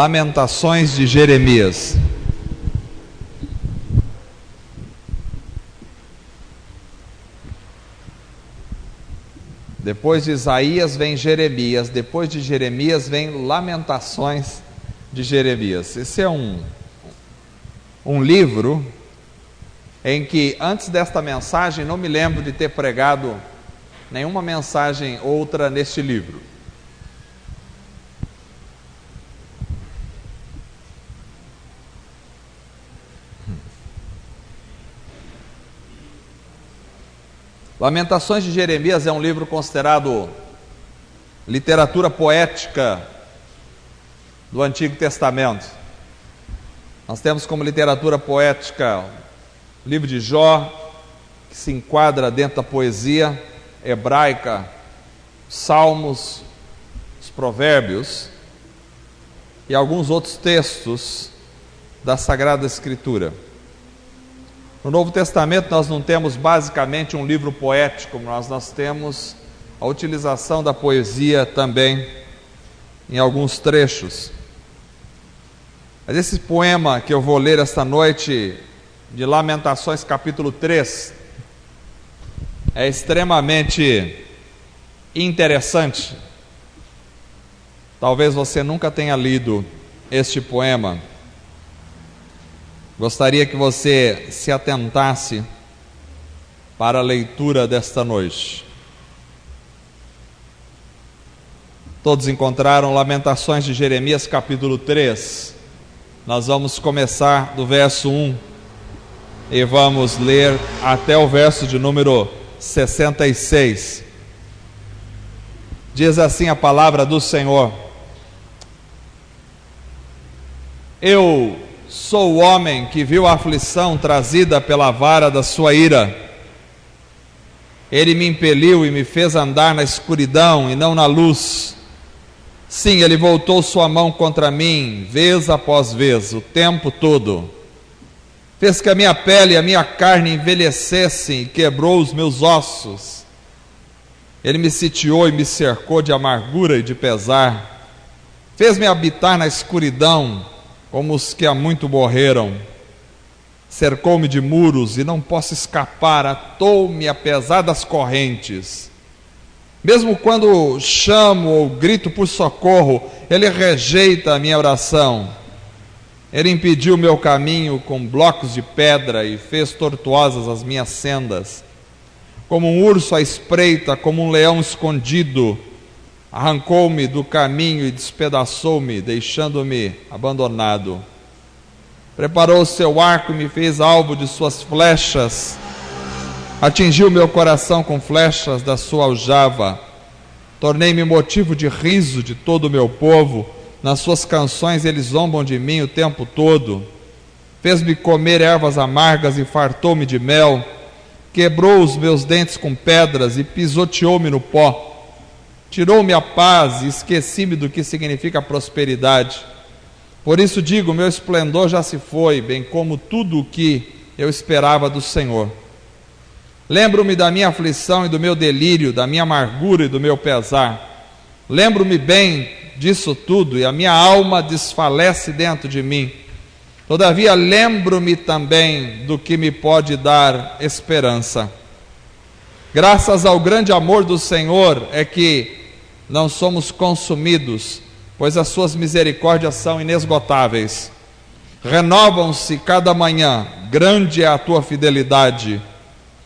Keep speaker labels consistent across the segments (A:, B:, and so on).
A: Lamentações de Jeremias. Depois de Isaías vem Jeremias, depois de Jeremias vem Lamentações de Jeremias. Esse é um livro em que, antes desta mensagem, não me lembro de ter pregado nenhuma mensagem outra neste livro. Lamentações de Jeremias é um livro considerado literatura poética do Antigo Testamento. Nós temos como literatura poética o livro de Jó, que se enquadra dentro da poesia hebraica, Salmos, os Provérbios e alguns outros textos da Sagrada Escritura. No Novo Testamento nós não temos basicamente um livro poético, mas nós temos a utilização da poesia também em alguns trechos. Mas esse poema que eu vou ler esta noite, de Lamentações capítulo 3, é extremamente interessante. Talvez você nunca tenha lido este poema. Gostaria que você se atentasse para a leitura desta noite. Todos encontraram Lamentações de Jeremias capítulo 3. Nós vamos começar do verso 1 e vamos ler até o verso de número 66. Diz assim a palavra do Senhor: Eu sou o homem que viu a aflição trazida pela vara da sua ira. Ele me impeliu e me fez andar na escuridão e não na luz. Sim, ele voltou sua mão contra mim, vez após vez, o tempo todo. Fez que a minha pele e a minha carne envelhecessem e quebrou os meus ossos. Ele me sitiou e me cercou de amargura e de pesar. Fez-me habitar na escuridão, como os que há muito morreram. Cercou-me de muros e não posso escapar, atou-me apesar das correntes. Mesmo quando chamo ou grito por socorro, ele rejeita a minha oração. Ele impediu o meu caminho com blocos de pedra e fez tortuosas as minhas sendas. Como um urso à espreita, como um leão escondido, arrancou-me do caminho e despedaçou-me, deixando-me abandonado. Preparou o seu arco e me fez alvo de suas flechas. Atingiu meu coração com flechas da sua aljava. Tornei-me motivo de riso de todo o meu povo. Nas suas canções eles zombam de mim o tempo todo. Fez-me comer ervas amargas e fartou-me de mel. Quebrou os meus dentes com pedras e pisoteou-me no pó. Tirou-me a paz e esqueci-me do que significa prosperidade. Por isso digo, meu esplendor já se foi, bem como tudo o que eu esperava do Senhor. Lembro-me da minha aflição e do meu delírio, da minha amargura e do meu pesar. Lembro-me bem disso tudo e a minha alma desfalece dentro de mim. Todavia lembro-me também do que me pode dar esperança. Graças ao grande amor do Senhor é que não somos consumidos, pois as suas misericórdias são inesgotáveis. Renovam-se cada manhã, grande é a tua fidelidade.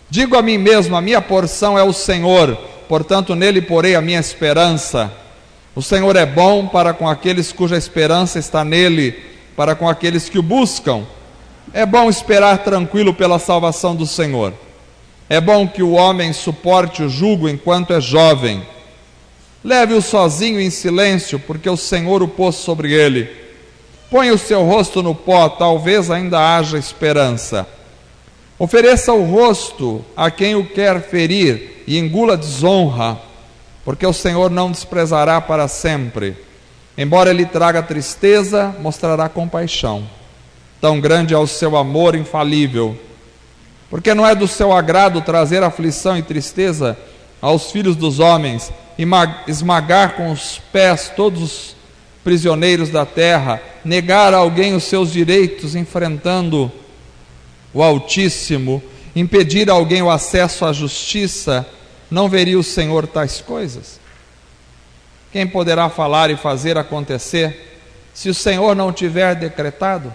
A: Digo a mim mesmo, a minha porção é o Senhor, portanto nele porei a minha esperança. O Senhor é bom para com aqueles cuja esperança está nele, para com aqueles que o buscam. É bom esperar tranquilo pela salvação do Senhor. É bom que o homem suporte o jugo enquanto é jovem. Leve-o sozinho em silêncio, porque o Senhor o pôs sobre ele. Põe o seu rosto no pó, talvez ainda haja esperança. Ofereça o rosto a quem o quer ferir e engula a desonra, porque o Senhor não desprezará para sempre. Embora ele traga tristeza, mostrará compaixão. Tão grande é o seu amor infalível. Porque não é do seu agrado trazer aflição e tristeza aos filhos dos homens, esmagar com os pés todos os prisioneiros da terra, negar a alguém os seus direitos, enfrentando o Altíssimo, impedir a alguém o acesso à justiça, não veria o Senhor tais coisas? Quem poderá falar e fazer acontecer se o Senhor não tiver decretado?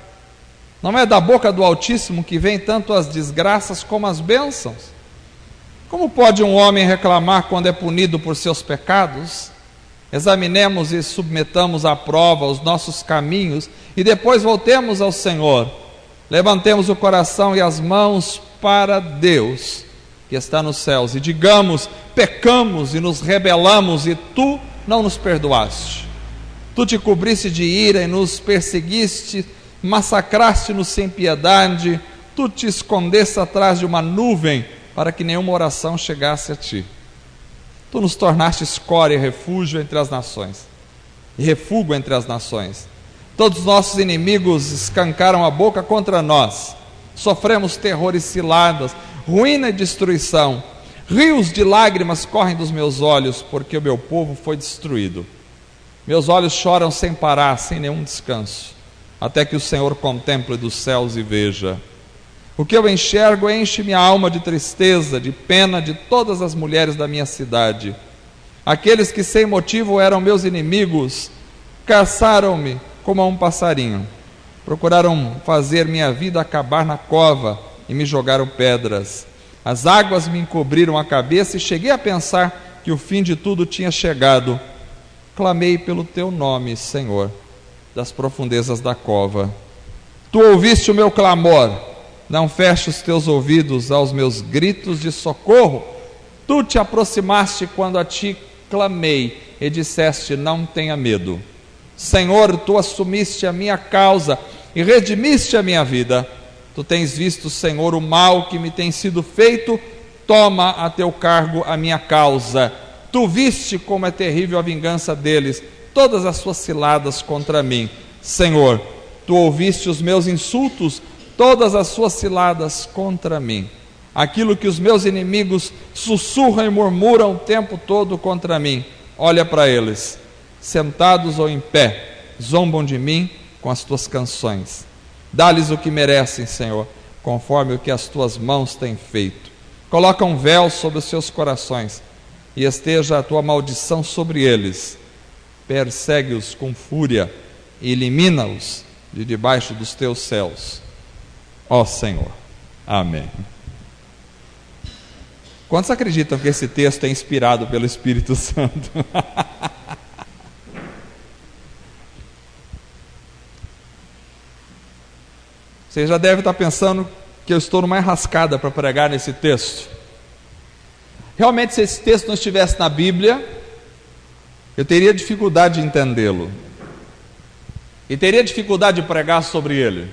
A: Não é da boca do Altíssimo que vêm tanto as desgraças como as bênçãos? Como pode um homem reclamar quando é punido por seus pecados? Examinemos e submetamos à prova os nossos caminhos e depois voltemos ao Senhor. Levantemos o coração e as mãos para Deus, que está nos céus, e digamos: pecamos e nos rebelamos e tu não nos perdoaste. Tu te cobriste de ira e nos perseguiste, massacraste-nos sem piedade, tu te escondeste atrás de uma nuvem para que nenhuma oração chegasse a ti. Tu nos tornaste escória e refúgio entre as nações, e refúgio entre as nações. Todos os nossos inimigos escancaram a boca contra nós. Sofremos terror e ciladas, ruína e destruição. Rios de lágrimas correm dos meus olhos, porque o meu povo foi destruído. Meus olhos choram sem parar, sem nenhum descanso, até que o Senhor contemple dos céus e veja. O que eu enxergo enche minha alma de tristeza, de pena de todas as mulheres da minha cidade. Aqueles que sem motivo eram meus inimigos, caçaram-me como a um passarinho. Procuraram fazer minha vida acabar na cova e me jogaram pedras. As águas me encobriram a cabeça e cheguei a pensar que o fim de tudo tinha chegado. Clamei pelo teu nome, Senhor, das profundezas da cova. Tu ouviste o meu clamor. Não feche os teus ouvidos aos meus gritos de socorro. Tu te aproximaste quando a ti clamei e disseste: não tenha medo. Senhor, tu assumiste a minha causa e redimiste a minha vida. Tu tens visto, Senhor, o mal que me tem sido feito. Toma a teu cargo a minha causa. Tu viste como é terrível a vingança deles, todas as suas ciladas contra mim. Senhor, tu ouviste os meus insultos, todas as suas ciladas contra mim. Aquilo que os meus inimigos sussurram e murmuram o tempo todo contra mim. Olha para eles, sentados ou em pé, zombam de mim com as tuas canções. Dá-lhes o que merecem, Senhor, conforme o que as tuas mãos têm feito. Coloca um véu sobre os seus corações e esteja a tua maldição sobre eles. Persegue-os com fúria e elimina-os de debaixo dos teus céus. Ó Senhor. Amém. Quantos acreditam que esse texto é inspirado pelo Espírito Santo? Você já deve estar pensando que eu estou numa enrascada para pregar nesse texto. Realmente, se esse texto não estivesse na Bíblia, eu teria dificuldade de entendê-lo. E teria dificuldade de pregar sobre ele.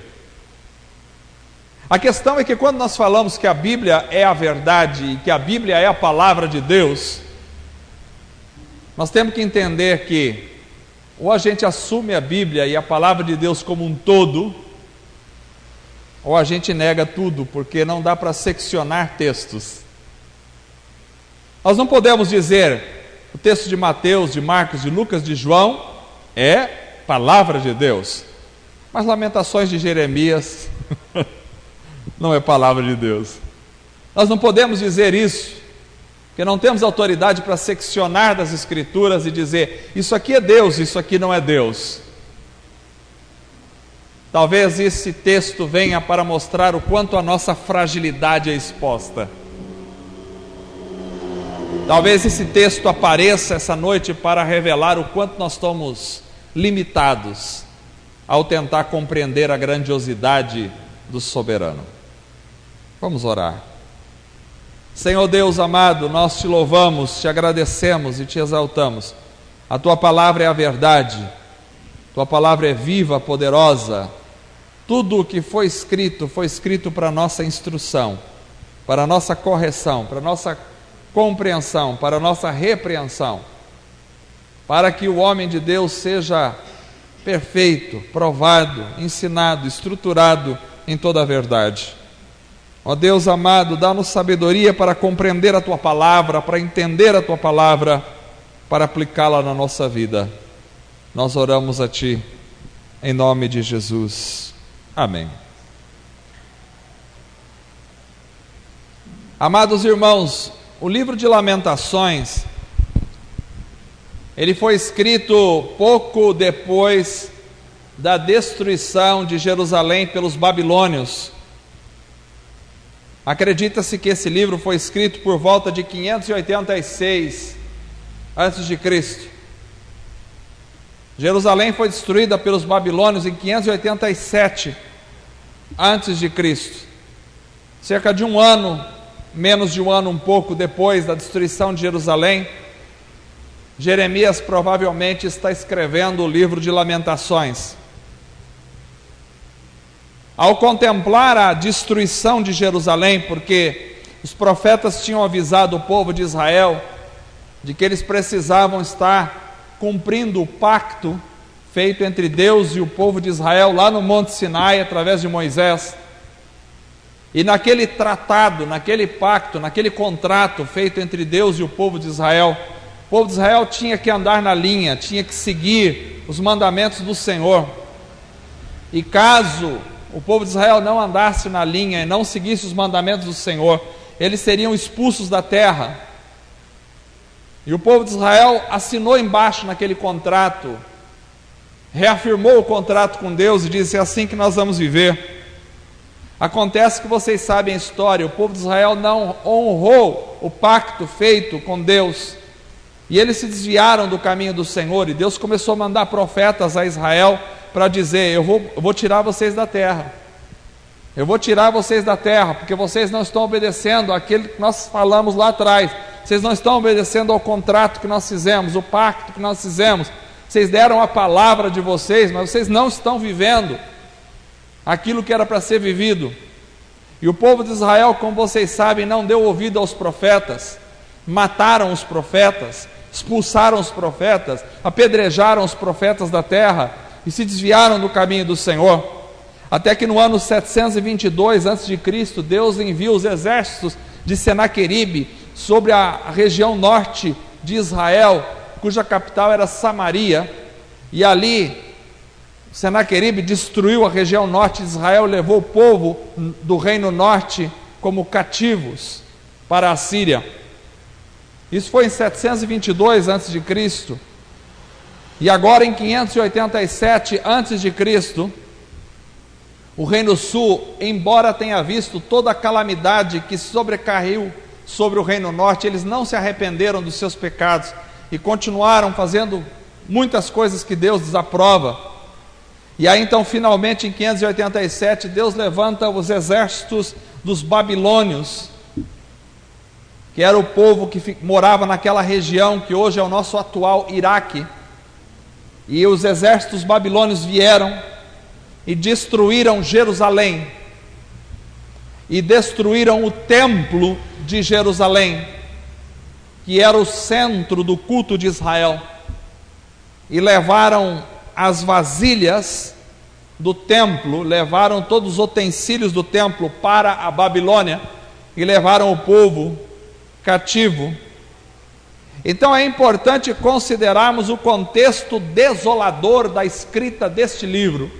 A: A questão é que quando nós falamos que a Bíblia é a verdade e que a Bíblia é a palavra de Deus, nós temos que entender que ou a gente assume a Bíblia e a palavra de Deus como um todo, ou a gente nega tudo, porque não dá para seccionar textos. Nós não podemos dizer o texto de Mateus, de Marcos, de Lucas, de João é palavra de Deus, mas Lamentações de Jeremias não é palavra de Deus. Nós não podemos dizer isso, porque não temos autoridade para seccionar das Escrituras e dizer isso aqui é Deus, isso aqui não é Deus. Talvez esse texto venha para mostrar o quanto a nossa fragilidade é exposta. Talvez esse texto apareça essa noite para revelar o quanto nós estamos limitados ao tentar compreender a grandiosidade do soberano. Vamos orar. Senhor Deus amado, nós te louvamos, te agradecemos e te exaltamos. A tua palavra é a verdade, tua palavra é viva, poderosa. Tudo o que foi escrito para a nossa instrução, para a nossa correção, para a nossa compreensão, para a nossa repreensão, para que o homem de Deus seja perfeito, provado, ensinado, estruturado em toda a verdade. Ó Deus amado, dá-nos sabedoria para compreender a tua palavra, para entender a tua palavra, para aplicá-la na nossa vida. Nós oramos a Ti, em nome de Jesus. Amém. Amados irmãos, o livro de Lamentações, ele foi escrito pouco depois da destruição de Jerusalém pelos babilônios. Acredita-se que esse livro foi escrito por volta de 586 a.C. Jerusalém foi destruída pelos babilônios em 587 a.C. Cerca de um ano, menos de um ano, um pouco depois da destruição de Jerusalém, Jeremias provavelmente está escrevendo o livro de Lamentações. Ao contemplar a destruição de Jerusalém, porque os profetas tinham avisado o povo de Israel de que eles precisavam estar cumprindo o pacto feito entre Deus e o povo de Israel lá no Monte Sinai, através de Moisés. E naquele tratado, naquele pacto, naquele contrato feito entre Deus e o povo de Israel tinha que andar na linha, tinha que seguir os mandamentos do Senhor. E caso o povo de Israel não andasse na linha e não seguisse os mandamentos do Senhor, eles seriam expulsos da terra. E o povo de Israel assinou embaixo naquele contrato, reafirmou o contrato com Deus e disse: é assim que nós vamos viver. Acontece que vocês sabem a história, o povo de Israel não honrou o pacto feito com Deus, e eles se desviaram do caminho do Senhor, e Deus começou a mandar profetas a Israel para dizer: eu vou tirar vocês da terra, eu vou tirar vocês da terra, porque vocês não estão obedecendo aquilo que nós falamos lá atrás, vocês não estão obedecendo ao contrato que nós fizemos, o pacto que nós fizemos, vocês deram a palavra de vocês, mas vocês não estão vivendo aquilo que era para ser vivido. E o povo de Israel, como vocês sabem, não deu ouvido aos profetas, mataram os profetas, expulsaram os profetas, apedrejaram os profetas da terra e se desviaram do caminho do Senhor, até que no ano 722 a.C., Deus envia os exércitos de Senaqueribe sobre a região norte de Israel, cuja capital era Samaria, e ali Senaqueribe destruiu a região norte de Israel, levou o povo do reino norte como cativos para a Síria. Isso foi em 722 a.C., e agora em 587 a.C., o Reino Sul, embora tenha visto toda a calamidade que sobrecaiu sobre o Reino Norte, eles não se arrependeram dos seus pecados e continuaram fazendo muitas coisas que Deus desaprova. E aí então, finalmente, em 587, Deus levanta os exércitos dos babilônios, que era o povo que morava naquela região que hoje é o nosso atual Iraque. E os exércitos babilônios vieram e destruíram Jerusalém, e destruíram o templo de Jerusalém, que era o centro do culto de Israel, e levaram as vasilhas do templo, levaram todos os utensílios do templo para a Babilônia, e levaram o povo cativo. Então é importante considerarmos o contexto desolador da escrita deste livro,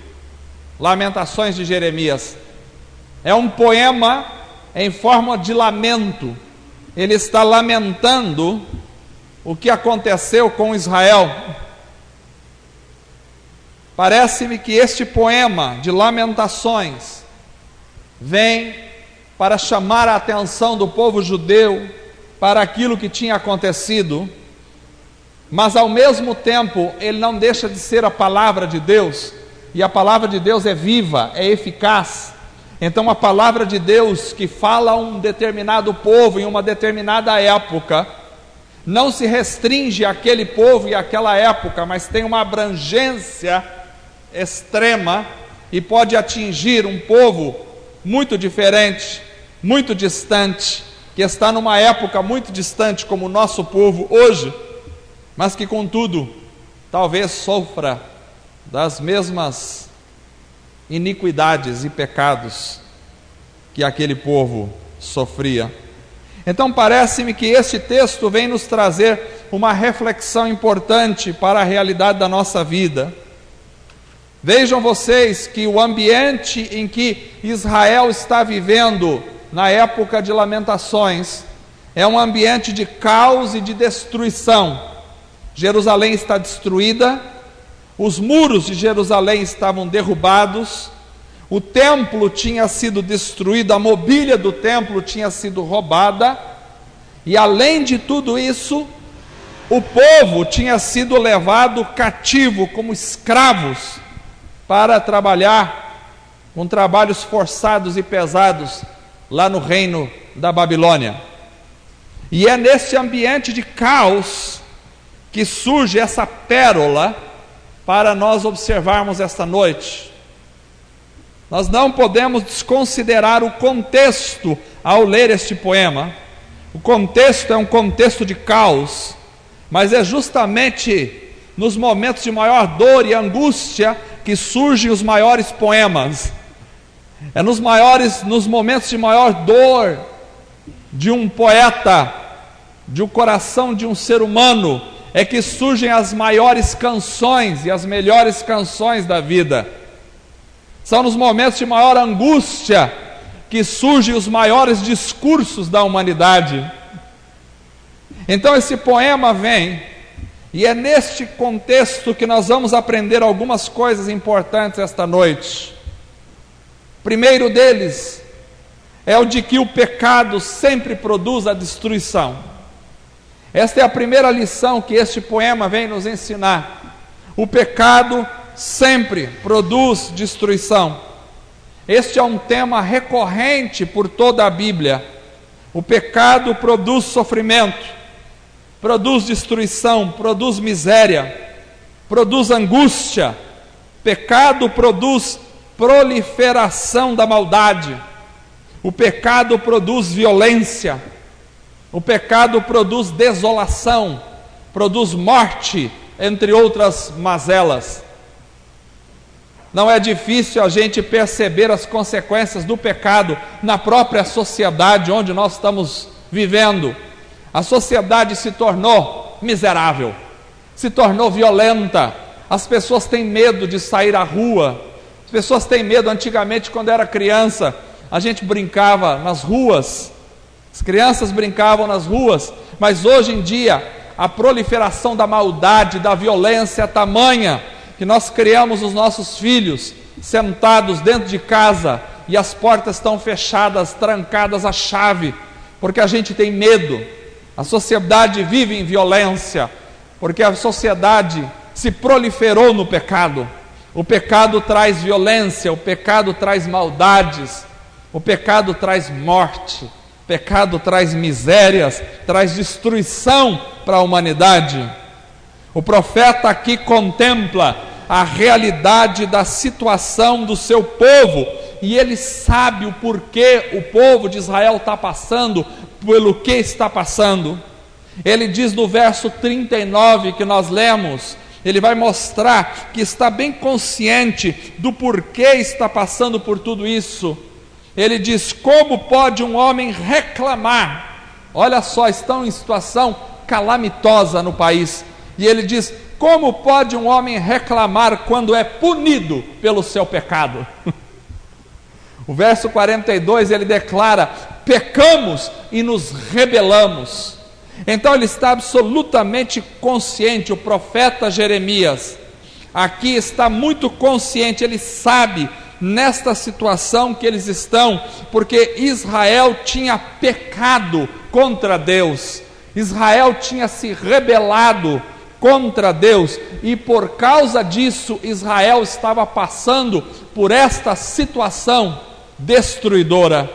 A: Lamentações de Jeremias. É um poema em forma de lamento. Ele está lamentando o que aconteceu com Israel. Parece-me que este poema de lamentações vem para chamar a atenção do povo judeu para aquilo que tinha acontecido, mas ao mesmo tempo ele não deixa de ser a palavra de Deus, e a palavra de Deus é viva, é eficaz. Então a palavra de Deus que fala a um determinado povo em uma determinada época, não se restringe àquele povo e àquela época, mas tem uma abrangência extrema e pode atingir um povo muito diferente, muito distante, que está numa época muito distante como o nosso povo hoje, mas que contudo talvez sofra das mesmas iniquidades e pecados que aquele povo sofria. Então parece-me que este texto vem nos trazer uma reflexão importante para a realidade da nossa vida. Vejam vocês que o ambiente em que Israel está vivendo na época de Lamentações é um ambiente de caos e de destruição. Jerusalém está destruída, os muros de Jerusalém estavam derrubados, o templo tinha sido destruído, a mobília do templo tinha sido roubada, e além de tudo isso, o povo tinha sido levado cativo como escravos para trabalhar com trabalhos forçados e pesados lá no reino da Babilônia. E é nesse ambiente de caos que surge essa pérola para nós observarmos esta noite. Nós não podemos desconsiderar o contexto ao ler este poema. O contexto é um contexto de caos, mas é justamente nos momentos de maior dor e angústia que surgem os maiores poemas. É nos momentos de maior dor de um poeta, de um coração de um ser humano, é que surgem as maiores canções e as melhores canções da vida. São nos momentos de maior angústia que surgem os maiores discursos da humanidade. Então esse poema vem, e é neste contexto que nós vamos aprender algumas coisas importantes esta noite. O primeiro deles é o de que o pecado sempre produz a destruição. Esta é a primeira lição que este poema vem nos ensinar. O pecado sempre produz destruição. Este é um tema recorrente por toda a Bíblia. O pecado produz sofrimento, produz destruição, produz miséria, produz angústia. Pecado produz proliferação da maldade. O pecado produz violência. O pecado produz desolação, produz morte, entre outras mazelas. Não é difícil a gente perceber as consequências do pecado na própria sociedade onde nós estamos vivendo. A sociedade se tornou miserável, se tornou violenta, as pessoas têm medo de sair à rua, as pessoas têm medo. Antigamente, quando era criança, a gente brincava nas ruas, as crianças brincavam nas ruas, mas hoje em dia, a proliferação da maldade, da violência é tamanha, que nós criamos os nossos filhos sentados dentro de casa e as portas estão fechadas, trancadas à chave, porque a gente tem medo. A sociedade vive em violência, porque a sociedade se proliferou no pecado. O pecado traz violência, o pecado traz maldades, o pecado traz morte, o pecado traz misérias, traz destruição para a humanidade. O profeta aqui contempla a realidade da situação do seu povo, e ele sabe o porquê o povo de Israel está passando, pelo que está passando. Ele diz no verso 39 que nós lemos, ele vai mostrar que está bem consciente do porquê está passando por tudo isso. Ele diz: como pode um homem reclamar? Olha só, estão em situação calamitosa no país, e ele diz: como pode um homem reclamar quando é punido pelo seu pecado? O verso 42 ele declara: pecamos e nos rebelamos. Então ele está absolutamente consciente. O profeta Jeremias aqui está muito consciente, ele sabe nesta situação que eles estão, porque Israel tinha pecado contra Deus, Israel tinha se rebelado contra Deus, e por causa disso Israel estava passando por esta situação destruidora.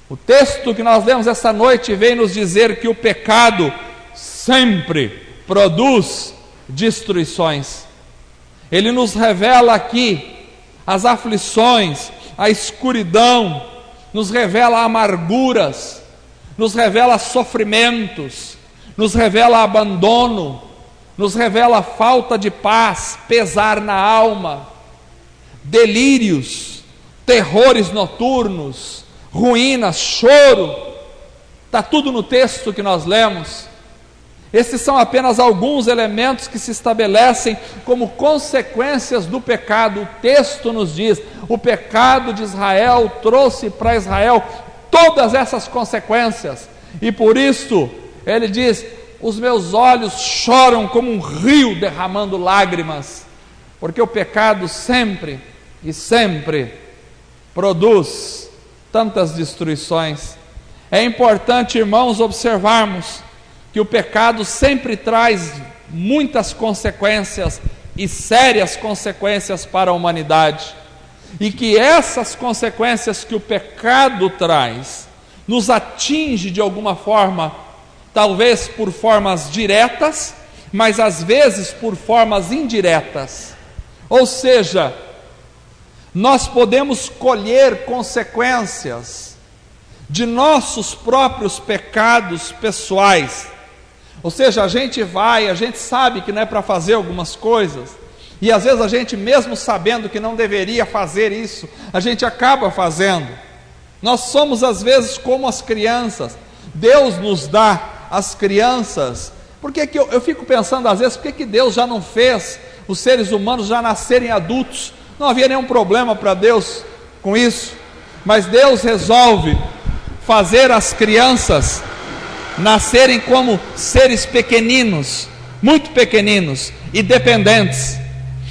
A: O texto que nós lemos essa noite vem nos dizer que o pecado sempre produz destruições. Ele nos revela aqui as aflições, a escuridão, nos revela amarguras, nos revela sofrimentos, nos revela abandono, nos revela falta de paz, pesar na alma, delírios, terrores noturnos, ruínas, choro. Está tudo no texto que nós lemos. Esses são apenas alguns elementos que se estabelecem como consequências do pecado. O texto nos diz: o pecado de Israel trouxe para Israel todas essas consequências, e por isso ele diz: os meus olhos choram como um rio derramando lágrimas, porque o pecado sempre e sempre produz tantas destruições. É importante, irmãos, observarmos que o pecado sempre traz muitas consequências e sérias consequências para a humanidade, e que essas consequências que o pecado traz nos atinge de alguma forma, talvez por formas diretas, mas às vezes por formas indiretas. Ou seja, nós podemos colher consequências de nossos próprios pecados pessoais. Ou seja, a gente sabe que não é para fazer algumas coisas, e às vezes a gente, mesmo sabendo que não deveria fazer isso, a gente acaba fazendo. Nós somos às vezes como as crianças. Deus nos dá as crianças. Por que eu fico pensando às vezes, por que Deus já não fez os seres humanos já nascerem adultos? Não havia nenhum problema para Deus com isso, mas Deus resolve fazer as crianças nascerem como seres pequeninos, muito pequeninos e dependentes.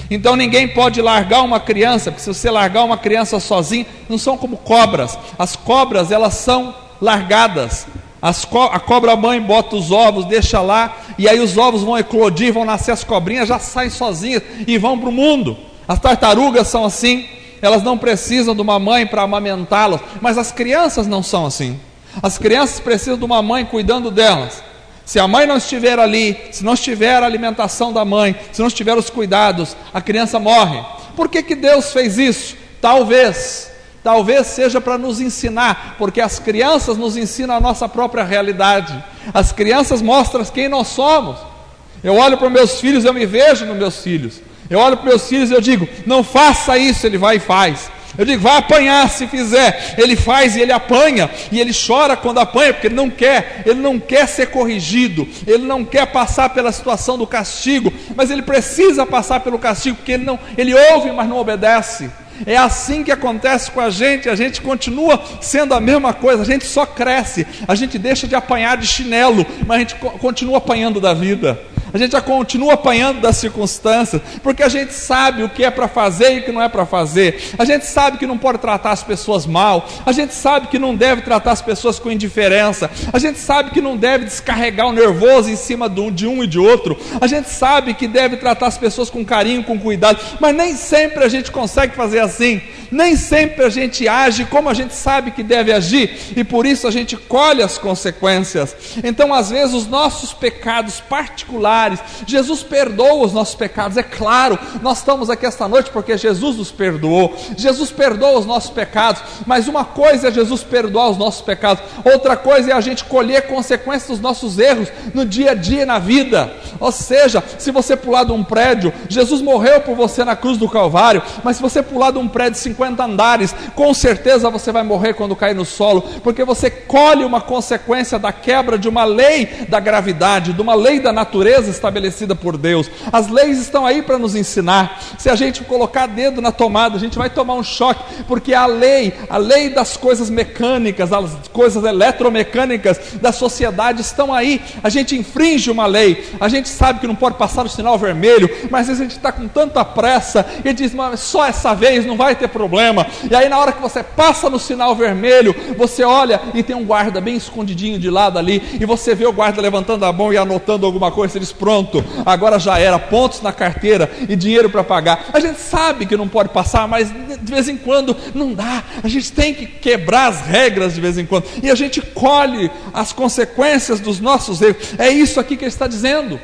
A: Então ninguém pode largar uma criança, porque se você largar uma criança sozinha, não são como cobras. As cobras, elas são largadas. A cobra mãe bota os ovos, deixa lá, e aí os ovos vão eclodir, vão nascer as cobrinhas, já saem sozinhas e vão para o mundo. As tartarugas são assim, elas não precisam de uma mãe para amamentá-las, mas as crianças não são assim. As crianças precisam de uma mãe cuidando delas. Se a mãe não estiver ali, se não estiver a alimentação da mãe, se não estiver os cuidados, a criança morre. Por que Deus fez isso? Talvez seja para nos ensinar, porque as crianças nos ensinam a nossa própria realidade. As crianças mostram quem nós somos. Eu olho para os meus filhos, eu me vejo nos meus filhos. Eu olho para os meus filhos e eu digo: não faça isso, ele vai e faz. Eu digo: vai apanhar se fizer. Ele faz e ele apanha, e ele chora quando apanha, porque ele não quer ser corrigido, ele não quer passar pela situação do castigo, mas ele precisa passar pelo castigo, porque ele ouve, mas não obedece. É assim que acontece com a gente continua sendo a mesma coisa, a gente só cresce, a gente deixa de apanhar de chinelo, mas a gente continua apanhando da vida. A gente já continua apanhando das circunstâncias, porque a gente sabe o que é para fazer e o que não é para fazer. A gente sabe que não pode tratar as pessoas mal, a gente sabe que não deve tratar as pessoas com indiferença, a gente sabe que não deve descarregar o nervoso em cima de um e de outro, a gente sabe que deve tratar as pessoas com carinho, com cuidado, mas nem sempre a gente consegue fazer assim, nem sempre a gente age como a gente sabe que deve agir, e por isso a gente colhe as consequências. Então às vezes os nossos pecados particulares, Jesus perdoa os nossos pecados, é claro, nós estamos aqui esta noite porque Jesus nos perdoou, Jesus perdoa os nossos pecados, mas uma coisa é Jesus perdoar os nossos pecados, outra coisa é a gente colher consequências dos nossos erros no dia a dia, na vida. Ou seja, se você pular de um prédio, Jesus morreu por você na cruz do Calvário, mas se você pular de um prédio de 50 andares, com certeza você vai morrer quando cair no solo, porque você colhe uma consequência da quebra de uma lei da gravidade, de uma lei da natureza estabelecida por Deus. As leis estão aí para nos ensinar. Se a gente colocar dedo na tomada, a gente vai tomar um choque, porque a lei das coisas mecânicas, as coisas eletromecânicas da sociedade estão aí. A gente infringe uma lei, a gente sabe que não pode passar no sinal vermelho, mas às vezes a gente está com tanta pressa e diz: mas só essa vez não vai ter problema. E aí na hora que você passa no sinal vermelho, você olha e tem um guarda bem escondidinho de lado ali, e você vê o guarda levantando a mão e anotando alguma coisa. Você diz: pronto, agora já era, pontos na carteira e dinheiro para pagar. A gente sabe que não pode passar, mas de vez em quando não dá, a gente tem que quebrar as regras de vez em quando, e a gente colhe as consequências dos nossos erros. É isso aqui que ele está dizendo.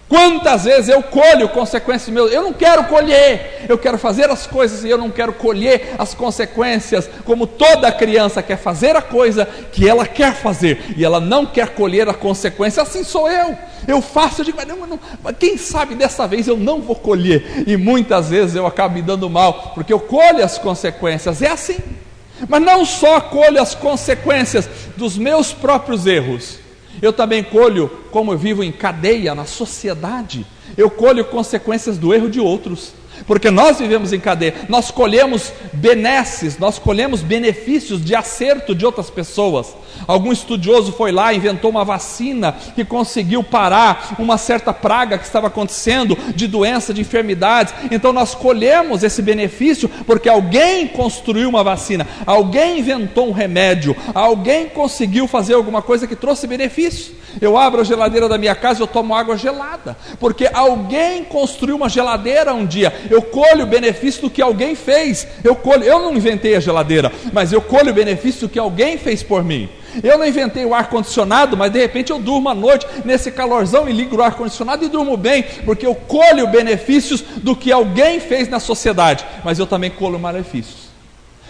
A: Quantas vezes eu colho consequências meus? Eu não quero colher, eu quero fazer as coisas e eu não quero colher as consequências, como toda criança quer fazer a coisa que ela quer fazer, e ela não quer colher a consequência. Assim sou eu faço, eu digo: mas quem sabe dessa vez eu não vou colher, e muitas vezes eu acabo me dando mal, porque eu colho as consequências. É assim, mas não só colho as consequências dos meus próprios erros, Eu também colho, como eu vivo em cadeia, na sociedade, eu colho consequências do erro de outros. Porque nós vivemos em cadeia, nós colhemos benesses, nós colhemos benefícios de acerto de outras pessoas. Algum estudioso foi lá, inventou uma vacina que conseguiu parar uma certa praga que estava acontecendo, de doença, de enfermidades. Então nós colhemos esse benefício porque alguém construiu uma vacina, alguém inventou um remédio, alguém conseguiu fazer alguma coisa que trouxe benefício. Eu abro a geladeira da minha casa e eu tomo água gelada, porque alguém construiu uma geladeira um dia. Eu colho o benefício do que alguém fez. Eu não inventei a geladeira, mas eu colho o benefício do que alguém fez por mim. Eu não inventei o ar-condicionado, mas de repente eu durmo à noite nesse calorzão e ligo o ar-condicionado e durmo bem, porque eu colho benefícios do que alguém fez na sociedade, mas eu também colho malefícios.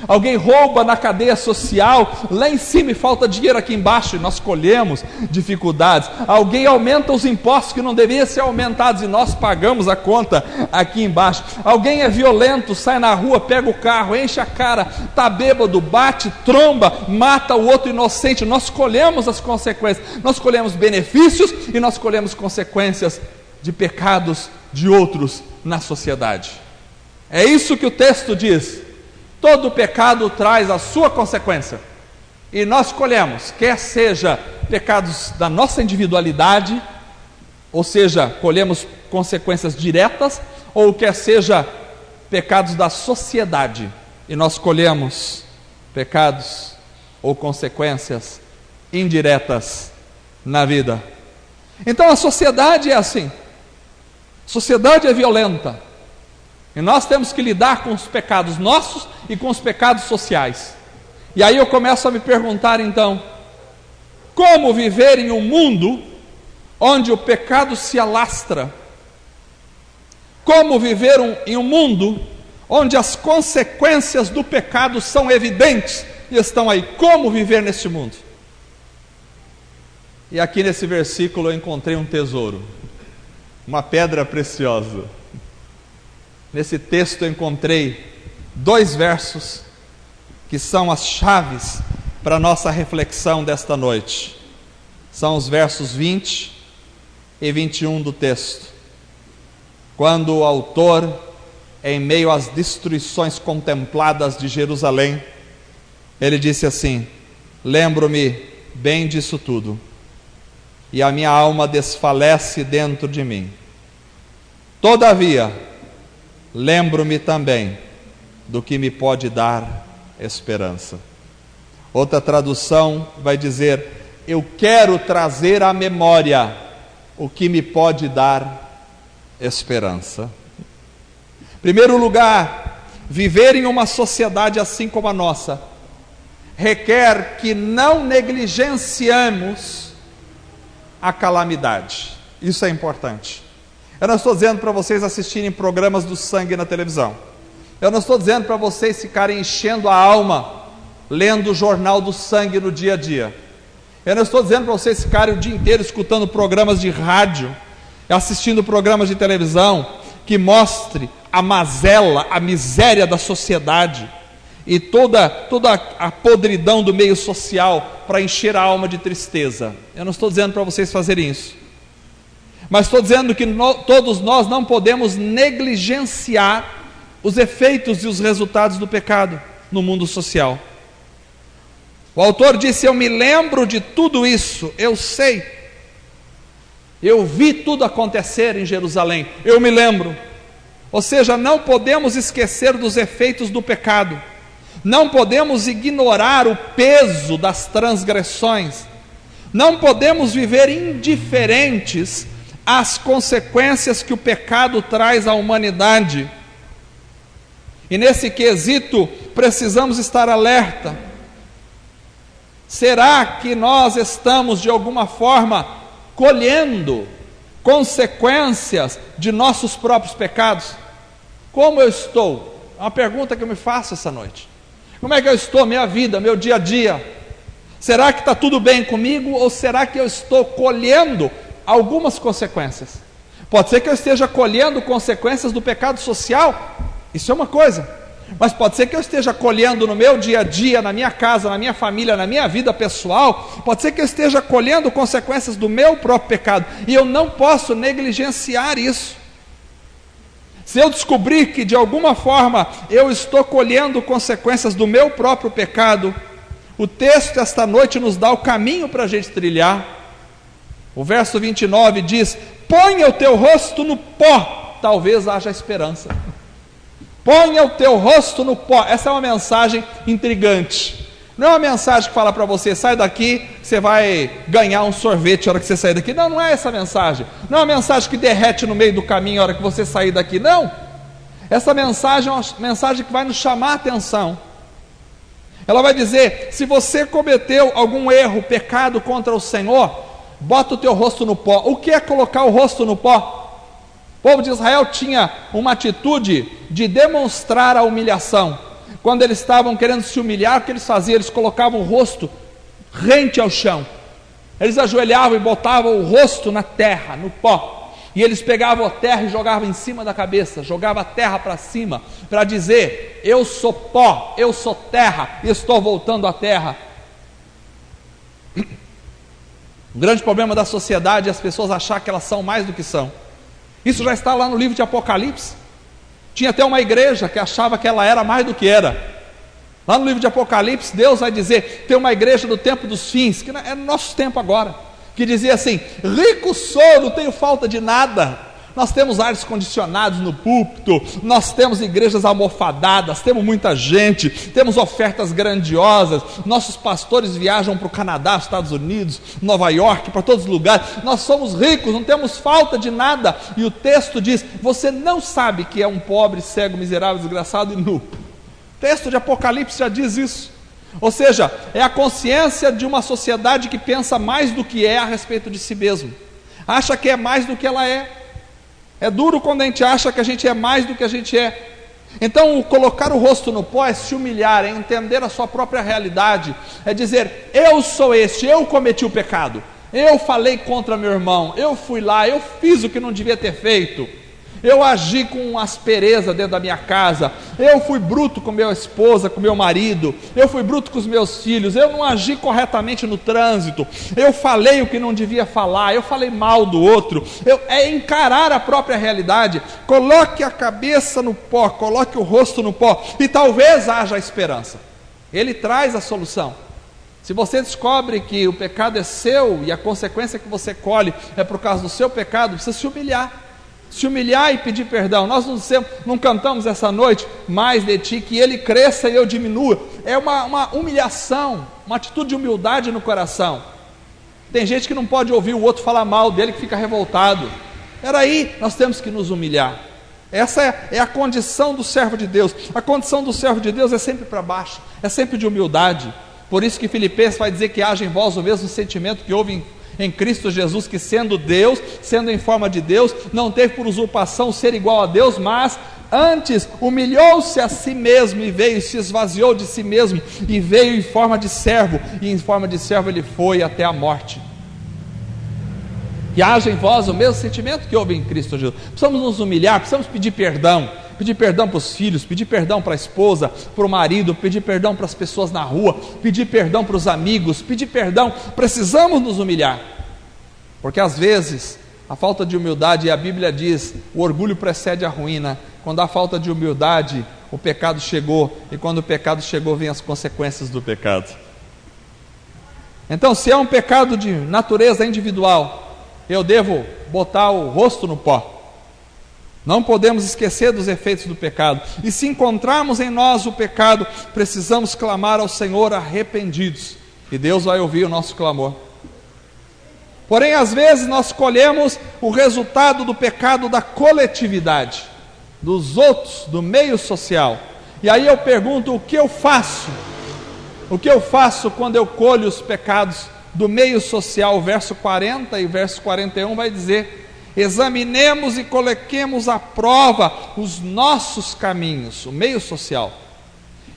A: Alguém rouba na cadeia social, lá em cima e falta dinheiro aqui embaixo, e nós colhemos dificuldades. Alguém aumenta os impostos que não deveriam ser aumentados, e nós pagamos a conta aqui embaixo. Alguém é violento, sai na rua, pega o carro, enche a cara, está bêbado, bate, tromba, mata o outro inocente. Nós colhemos as consequências, nós colhemos benefícios e nós colhemos consequências de pecados de outros na sociedade. É isso que o texto diz. Todo pecado traz a sua consequência, e nós colhemos, quer seja pecados da nossa individualidade, ou seja, colhemos consequências diretas, ou quer seja pecados da sociedade, e nós colhemos pecados ou consequências indiretas na vida. Então a sociedade é assim, a sociedade é violenta, e nós temos que lidar com os pecados nossos e com os pecados sociais. E aí eu começo a me perguntar então, como viver em um mundo onde o pecado se alastra? Como viver em um mundo onde as consequências do pecado são evidentes e estão aí? Como viver nesse mundo? E aqui nesse versículo eu encontrei um tesouro, uma pedra preciosa. Nesse texto eu encontrei 2 versos que são as chaves para a nossa reflexão desta noite. São os versos 20 e 21 do texto. Quando o autor, em meio às destruições contempladas de Jerusalém, ele disse assim: lembro-me bem disso tudo, e a minha alma desfalece dentro de mim. Todavia, lembro-me também do que me pode dar esperança. Outra tradução vai dizer: eu quero trazer à memória o que me pode dar esperança. Em primeiro lugar, viver em uma sociedade assim como a nossa requer que não negligenciemos a calamidade. Isso é importante. Eu não estou dizendo para vocês assistirem programas do sangue na televisão. Eu não estou dizendo para vocês ficarem enchendo a alma lendo o jornal do sangue no dia a dia. Eu não estou dizendo para vocês ficarem o dia inteiro escutando programas de rádio, assistindo programas de televisão que mostre a mazela, a miséria da sociedade e toda a podridão do meio social para encher a alma de tristeza. Eu não estou dizendo para vocês fazerem isso. Mas estou dizendo que todos nós não podemos negligenciar os efeitos e os resultados do pecado no mundo social. O autor disse: eu me lembro de tudo isso, eu sei, eu vi tudo acontecer em Jerusalém, eu me lembro. Ou seja, não podemos esquecer dos efeitos do pecado, não podemos ignorar o peso das transgressões, não podemos viver indiferentes às consequências que o pecado traz à humanidade. E nesse quesito precisamos estar alerta. Será que nós estamos de alguma forma colhendo consequências de nossos próprios pecados? Como eu estou? É uma pergunta que eu me faço essa noite. Como é que eu estou, minha vida, meu dia a dia? Será que está tudo bem comigo, ou será que eu estou colhendo algumas consequências? Pode ser que eu esteja colhendo consequências do pecado social, isso é uma coisa, Mas pode ser que eu esteja colhendo no meu dia a dia, na minha casa, na minha família, na minha vida pessoal, pode ser que eu esteja colhendo consequências do meu próprio pecado, e eu não posso negligenciar isso. Se eu descobrir que de alguma forma eu estou colhendo consequências do meu próprio pecado, o texto esta noite nos dá o caminho para a gente trilhar. O verso 29 diz: ponha o teu rosto no pó, talvez haja esperança. Ponha o teu rosto no pó. Essa é uma mensagem intrigante. Não é uma mensagem que fala para você: sai daqui, você vai ganhar um sorvete na hora que você sair daqui. Não, não é essa mensagem. Não é uma mensagem que derrete no meio do caminho na hora que você sair daqui. Não. Essa mensagem é uma mensagem que vai nos chamar a atenção. Ela vai dizer: se você cometeu algum erro, pecado contra o Senhor, bota o teu rosto no pó. O que é colocar o rosto no pó? O povo de Israel tinha uma atitude de demonstrar a humilhação. Quando eles estavam querendo se humilhar, o que eles faziam? Eles colocavam o rosto rente ao chão. Eles ajoelhavam e botavam o rosto na terra, no pó. E eles pegavam a terra e jogavam em cima da cabeça, jogavam a terra para cima, para dizer: eu sou pó, eu sou terra, e estou voltando à terra. O grande problema da sociedade é as pessoas achar que elas são mais do que são. Isso já está lá no livro de Apocalipse. Tinha até uma igreja que achava que ela era mais do que era. Lá no livro de Apocalipse, Deus vai dizer: tem uma igreja do tempo dos fins, que é no nosso tempo agora, que dizia assim: rico sou, não tenho falta de nada. Nós temos ares condicionados no púlpito, nós temos igrejas almofadadas, temos muita gente, temos ofertas grandiosas, nossos pastores viajam para o Canadá, Estados Unidos, Nova York, para todos os lugares. Nós somos ricos, não temos falta de nada. E o texto diz: você não sabe que é um pobre, cego, miserável, desgraçado e nu. O texto de Apocalipse já diz isso. Ou seja, é a consciência de uma sociedade que pensa mais do que é a respeito de si mesmo, acha que é mais do que ela é. É duro quando a gente acha que a gente é mais do que a gente é. Então, o colocar o rosto no pó é se humilhar, é entender a sua própria realidade, é dizer: eu sou este, eu cometi o pecado, eu falei contra meu irmão, eu fui lá, eu fiz o que não devia ter feito, eu agi com aspereza dentro da minha casa, eu fui bruto com minha esposa, com meu marido, eu fui bruto com os meus filhos, eu não agi corretamente no trânsito, eu falei o que não devia falar, eu falei mal do outro. É encarar a própria realidade. Coloque a cabeça no pó, coloque o rosto no pó, e talvez haja esperança. Ele traz a solução. Se você descobre que o pecado é seu e a consequência que você colhe é por causa do seu pecado, precisa se humilhar e pedir perdão. Nós não cantamos essa noite: mais de ti, que ele cresça e eu diminua. É uma humilhação, uma atitude de humildade no coração. Tem gente que não pode ouvir o outro falar mal dele, que fica revoltado. Peraí, nós temos que nos humilhar. Essa é a condição do servo de Deus. A condição do servo de Deus é sempre para baixo, é sempre de humildade. Por isso que Filipenses vai dizer que haja em vós o mesmo sentimento que houve em Cristo Jesus, que sendo Deus, sendo em forma de Deus, não teve por usurpação ser igual a Deus, mas antes humilhou-se a si mesmo e veio, se esvaziou de si mesmo e veio em forma de servo, e em forma de servo ele foi até a morte. Que haja em vós o mesmo sentimento que houve em Cristo Jesus. Precisamos nos humilhar, precisamos pedir perdão para os filhos, pedir perdão para a esposa, para o marido, pedir perdão para as pessoas na rua, pedir perdão para os amigos, pedir perdão. Precisamos nos humilhar, porque às vezes a falta de humildade, e a Bíblia diz: o orgulho precede a ruína. Quando há falta de humildade, o pecado chegou, e quando o pecado chegou, vem as consequências do pecado. Então, se é um pecado de natureza individual, eu devo botar o rosto no pó. Não podemos esquecer dos efeitos do pecado. E se encontrarmos em nós o pecado, precisamos clamar ao Senhor arrependidos, e Deus vai ouvir o nosso clamor. Porém, às vezes nós colhemos o resultado do pecado da coletividade, dos outros, do meio social. E aí eu pergunto: o que eu faço? O que eu faço quando eu colho os pecados do meio social? O verso 40 e verso 41 vai dizer: examinemos e coloquemos à prova os nossos caminhos, o meio social,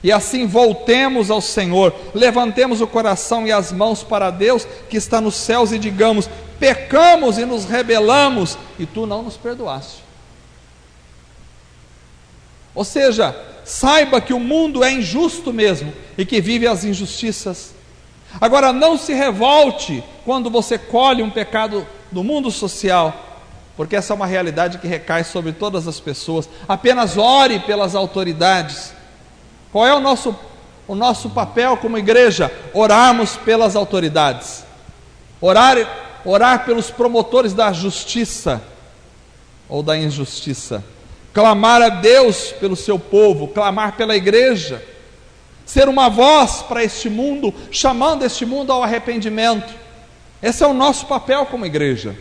A: e assim voltemos ao Senhor, levantemos o coração e as mãos para Deus que está nos céus, e digamos: pecamos e nos rebelamos, e tu não nos perdoaste. Ou seja, saiba que o mundo é injusto mesmo e que vive as injustiças. Agora, não se revolte quando você colhe um pecado do mundo social, porque essa é uma realidade que recai sobre todas as pessoas. Apenas ore pelas autoridades. Qual é o nosso papel como igreja? Orarmos pelas autoridades, orar pelos promotores da justiça ou da injustiça, clamar a Deus pelo seu povo, clamar pela igreja, ser uma voz para este mundo, chamando este mundo ao arrependimento. Esse é o nosso papel como igreja.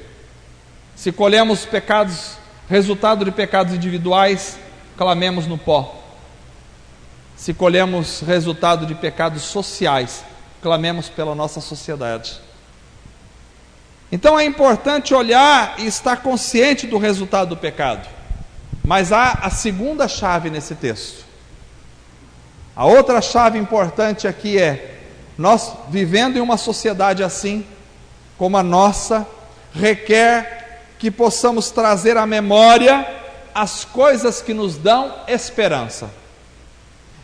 A: Se colhemos pecados, resultado de pecados individuais, clamemos no pó. Se colhemos resultado de pecados sociais, clamemos pela nossa sociedade. Então é importante olhar e estar consciente do resultado do pecado. Mas há a segunda chave nesse texto. A outra chave importante aqui é: nós vivendo em uma sociedade assim, como a nossa, requer que possamos trazer à memória as coisas que nos dão esperança.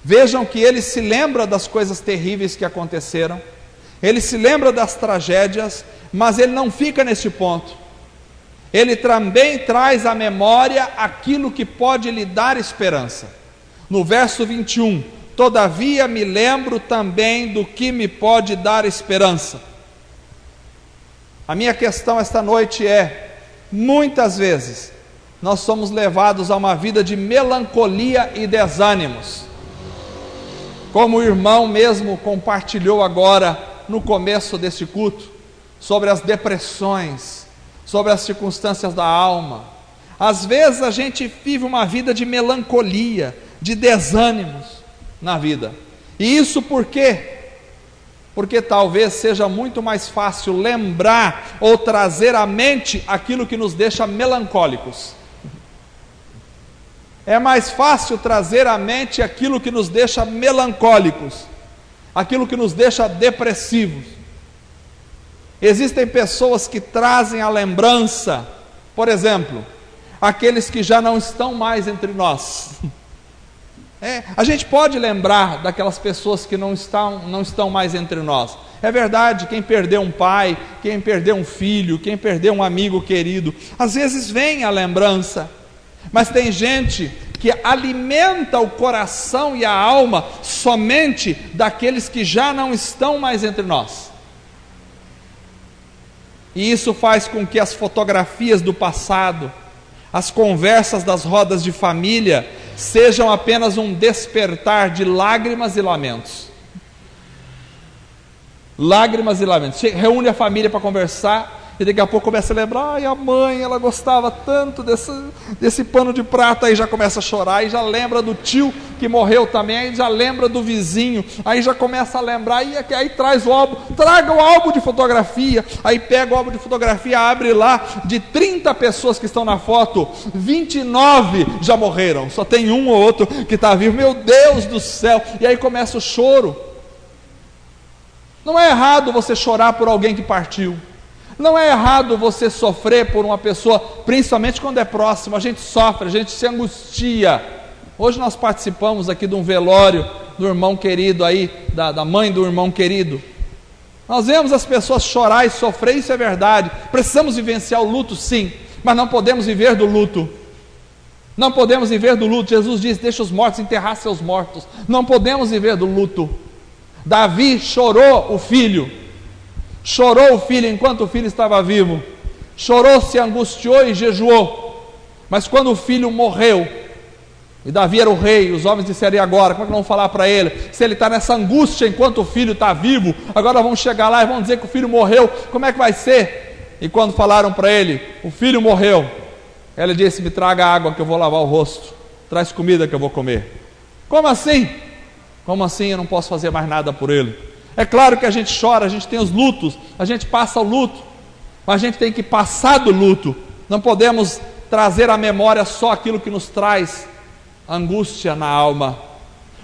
A: Vejam que ele se lembra das coisas terríveis que aconteceram, ele se lembra das tragédias, mas ele não fica nesse ponto. Ele também traz à memória aquilo que pode lhe dar esperança. No verso 21, todavia me lembro também do que me pode dar esperança. A minha questão esta noite é: muitas vezes nós somos levados a uma vida de melancolia e desânimos, como o irmão mesmo compartilhou agora no começo deste culto, sobre as depressões, sobre as circunstâncias da alma. Às vezes a gente vive uma vida de melancolia, de desânimos na vida. E isso por quê? Porque talvez seja muito mais fácil lembrar ou trazer à mente aquilo que nos deixa melancólicos. É mais fácil trazer à mente aquilo que nos deixa melancólicos, aquilo que nos deixa depressivos. Existem pessoas que trazem à lembrança, por exemplo, aqueles que já não estão mais entre nós. A gente pode lembrar daquelas pessoas que não estão mais entre nós. É verdade, quem perdeu um pai, quem perdeu um filho, quem perdeu um amigo querido, às vezes vem a lembrança. Mas tem gente que alimenta o coração e a alma somente daqueles que já não estão mais entre nós. E isso faz com que as fotografias do passado, as conversas das rodas de família, sejam apenas um despertar de lágrimas e lamentos. Lágrimas e lamentos. Reúne a família para conversar, e daqui a pouco começa a lembrar: ai, a mãe, ela gostava tanto desse pano de prata. Aí já começa a chorar, aí já lembra do tio que morreu também, aí já lembra do vizinho, aí já começa a lembrar, aí traz o álbum, traga o álbum de fotografia, aí pega o álbum de fotografia, abre lá, de 30 pessoas que estão na foto, 29 já morreram, só tem um ou outro que está vivo. Meu Deus do céu! E aí começa o choro. Não é errado você chorar por alguém que partiu, não é errado você sofrer por uma pessoa, principalmente quando é próximo. A gente sofre, a gente se angustia. Hoje nós participamos aqui de um velório do irmão querido aí, da mãe do irmão querido. Nós vemos as pessoas chorar e sofrer, isso é verdade. Precisamos vivenciar o luto, sim, mas não podemos viver do luto. Não podemos viver do luto. Jesus diz: deixa os mortos enterrar seus mortos. Não podemos viver do luto. Davi chorou o filho enquanto o filho estava vivo, chorou, se angustiou e jejuou. Mas quando o filho morreu, e Davi era o rei, os homens disseram: e agora? Como é que vamos falar para ele? Se ele está nessa angústia enquanto o filho está vivo, agora vamos chegar lá e vamos dizer que o filho morreu, como é que vai ser? E quando falaram para ele: o filho morreu, ele disse: me traga água que eu vou lavar o rosto, traz comida que eu vou comer. Como assim? Como assim eu não posso fazer mais nada por ele? É claro que a gente chora, a gente tem os lutos, a gente passa o luto, mas a gente tem que passar do luto. Não podemos trazer à memória só aquilo que nos traz angústia na alma.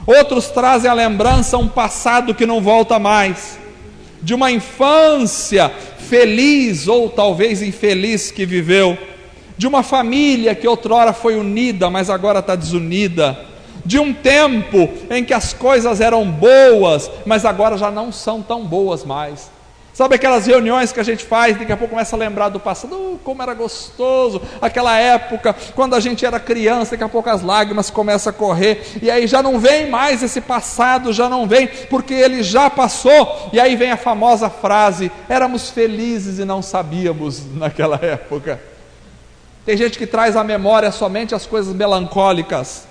A: Outros trazem à lembrança um passado que não volta mais, de uma infância feliz ou talvez infeliz que viveu, de uma família que outrora foi unida, mas agora está desunida, de um tempo em que as coisas eram boas, mas agora já não são tão boas mais. Sabe aquelas reuniões que a gente faz, daqui a pouco começa a lembrar do passado, como era gostoso, aquela época, quando a gente era criança, daqui a pouco as lágrimas começam a correr, e aí já não vem mais esse passado, já não vem, porque ele já passou, e aí vem a famosa frase, éramos felizes e não sabíamos naquela época. Tem gente que traz à memória somente as coisas melancólicas,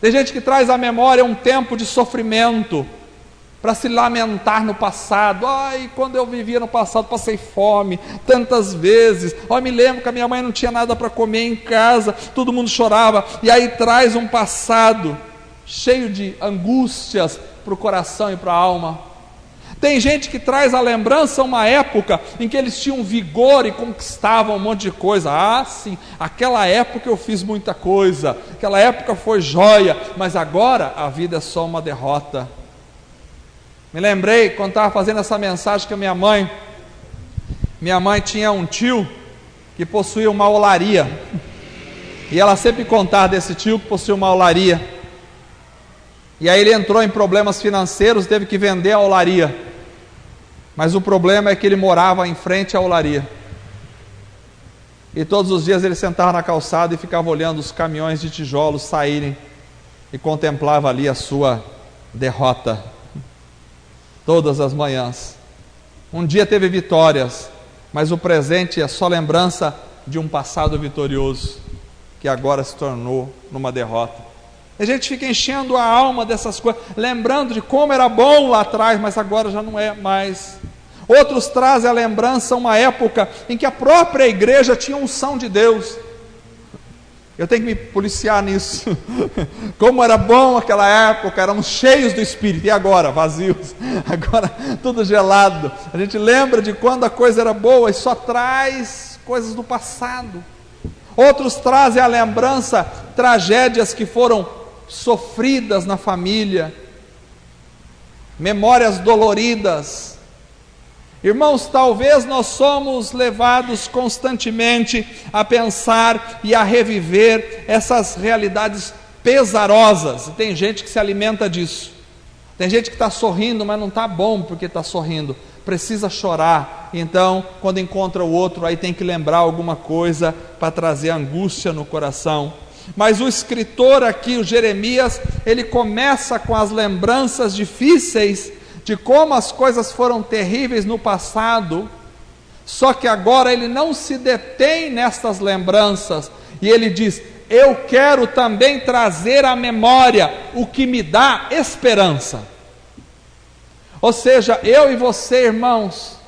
A: tem gente que traz à memória um tempo de sofrimento, para se lamentar no passado. Ai, quando eu vivia no passado, passei fome tantas vezes. Ai, me lembro que a minha mãe não tinha nada para comer em casa, todo mundo chorava. E aí traz um passado cheio de angústias para o coração e para a alma. Tem gente que traz à lembrança uma época em que eles tinham vigor e conquistavam um monte de coisa. Ah, sim, aquela época eu fiz muita coisa, aquela época foi joia, mas agora a vida é só uma derrota. Me lembrei, quando estava fazendo essa mensagem, que a minha mãe tinha um tio que possuía uma olaria, e ela sempre contava desse tio que possuía uma olaria, e aí ele entrou em problemas financeiros, teve que vender a olaria, mas o problema é que ele morava em frente à olaria, e todos os dias ele sentava na calçada e ficava olhando os caminhões de tijolos saírem, e contemplava ali a sua derrota. Todas as manhãs. Um dia teve vitórias, mas o presente é só lembrança de um passado vitorioso, que agora se tornou numa derrota. A gente fica enchendo a alma dessas coisas, lembrando de como era bom lá atrás, mas agora já não é mais. Outros trazem à lembrança uma época em que a própria igreja tinha unção de Deus. Eu tenho que me policiar nisso. Como era bom aquela época, éramos cheios do Espírito, e agora? Vazios, agora tudo gelado. A gente lembra de quando a coisa era boa e só traz coisas do passado. Outros trazem à lembrança tragédias que foram sofridas na família, memórias doloridas. Irmãos, talvez nós somos levados constantemente a pensar e a reviver essas realidades pesarosas. E tem gente que se alimenta disso. Tem gente que está sorrindo, mas não está bom porque está sorrindo. Precisa chorar. Então, quando encontra o outro, aí tem que lembrar alguma coisa para trazer angústia no coração. Mas o escritor aqui, o Jeremias, ele começa com as lembranças difíceis de como as coisas foram terríveis no passado, só que agora ele não se detém nestas lembranças, e ele diz, eu quero também trazer à memória o que me dá esperança. Ou seja, eu e você, irmãos,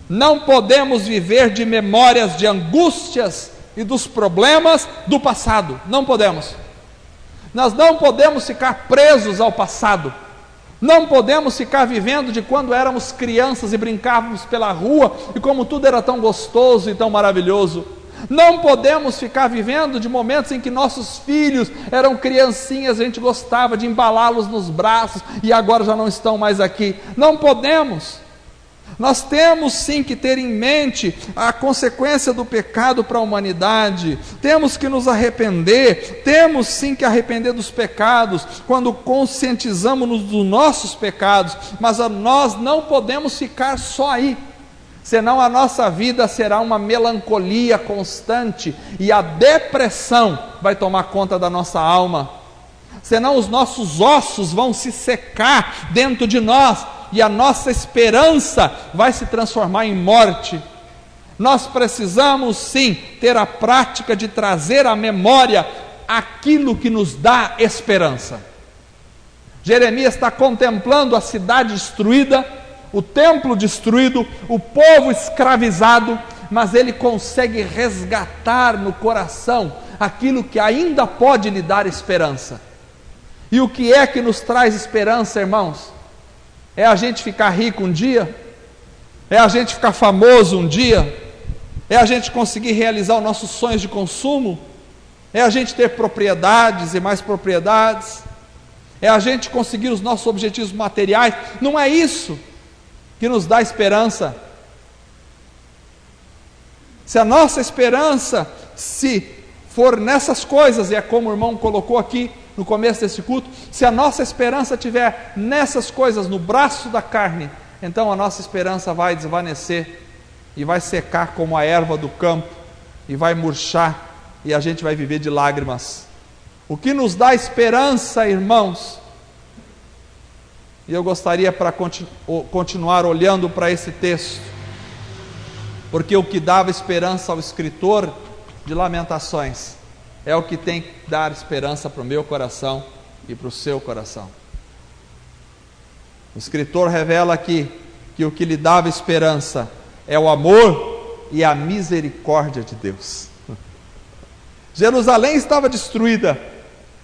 A: não podemos viver de memórias de angústias e dos problemas do passado, não podemos. Nós não podemos ficar presos ao passado. Não podemos ficar vivendo de quando éramos crianças e brincávamos pela rua e como tudo era tão gostoso e tão maravilhoso. Não podemos ficar vivendo de momentos em que nossos filhos eram criancinhas, a gente gostava de embalá-los nos braços e agora já não estão mais aqui. Não podemos. Nós temos sim que ter em mente a consequência do pecado para a humanidade, temos que nos arrepender, temos sim que arrepender dos pecados, quando conscientizamos-nos dos nossos pecados, mas nós não podemos ficar só aí, senão a nossa vida será uma melancolia constante, e a depressão vai tomar conta da nossa alma, senão os nossos ossos vão se secar dentro de nós, e a nossa esperança vai se transformar em morte. Nós precisamos sim ter a prática de trazer à memória aquilo que nos dá esperança. Jeremias está contemplando a cidade destruída, o templo destruído, o povo escravizado, mas ele consegue resgatar no coração aquilo que ainda pode lhe dar esperança. E o que é que nos traz esperança, irmãos? É a gente ficar rico um dia? É a gente ficar famoso um dia? É a gente conseguir realizar os nossos sonhos de consumo? É a gente ter propriedades e mais propriedades? É a gente conseguir os nossos objetivos materiais? Não é isso que nos dá esperança. Se a nossa esperança se for nessas coisas, e é como o irmão colocou aqui no começo desse culto, se a nossa esperança estiver nessas coisas, no braço da carne, então a nossa esperança vai desvanecer e vai secar como a erva do campo e vai murchar, e a gente vai viver de lágrimas. O que nos dá esperança, irmãos, e eu gostaria para continuar olhando para esse texto, porque o que dava esperança ao escritor de Lamentações é o que tem que dar esperança para o meu coração e para o seu coração. O escritor revela aqui que o que lhe dava esperança é o amor e a misericórdia de Deus. Jerusalém estava destruída,